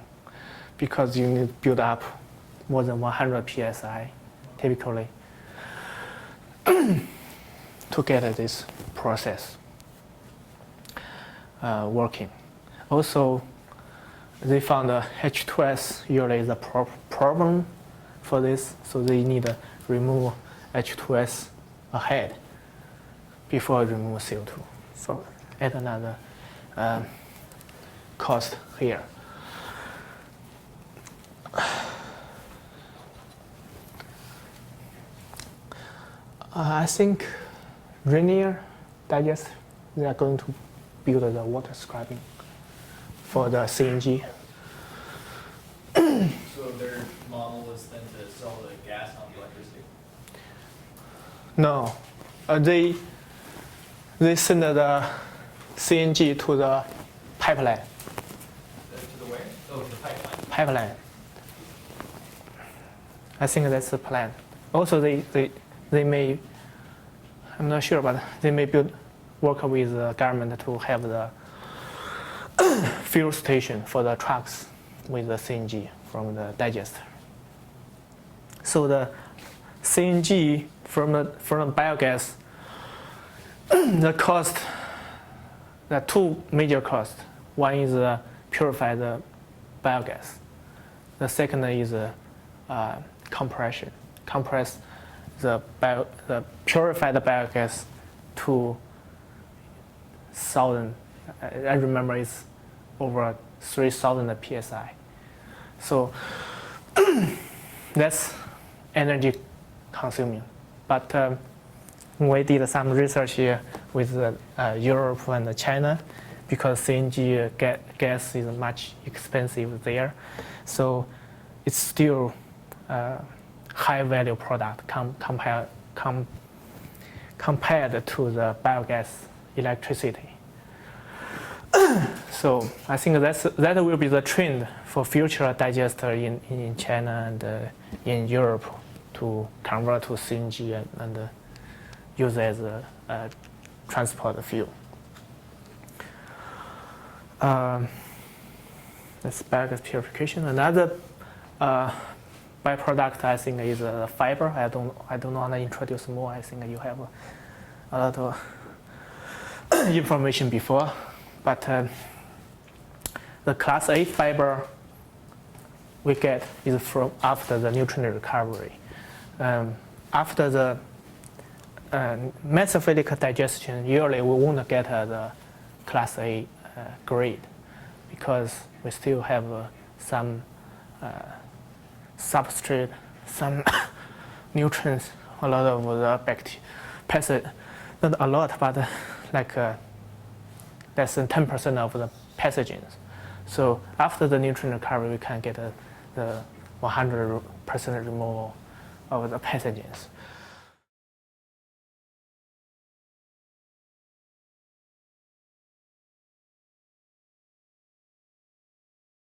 because you need to build up more than 100 psi typically to get this process working. Also, they found H2S usually is a problem for this, so they need to remove H2S ahead before remove CO2. So add another cost here. I think Rainier Digest, they are going to build the water scrubbing for the CNG. So their model is then to sell the gas on the electricity? No, they send the CNG to the pipeline. To the where? Oh, to the pipeline. Pipeline. I think that's the plan. Also, they may, I'm not sure, but they may work with the government to have the fuel station for the trucks with the CNG from the digester. So the CNG from the biogas, the cost, there are two major costs. One is purify the biogas. The second is compression. Compress the purified biogas to 1,000. I remember it's over 3,000 psi. So that's energy consuming. But we did some research here with Europe and China, because CNG gas is much expensive there. So it's still high value product compared to the biogas electricity. So I think that will be the trend for future digester in China and in Europe to convert to CNG and use as a transport fuel. That's biogas purification. Another byproduct I think is fiber. I don't want to introduce more. I think you have a lot of information before, but the class A fiber we get is from after the nutrient recovery. After the mesophilic digestion, usually we won't get the class A grade because we still have some substrate, some nutrients, a lot of the not a lot, but like less than 10% of the pathogens. So after the nutrient recovery, we can get the 100% removal of the pathogens.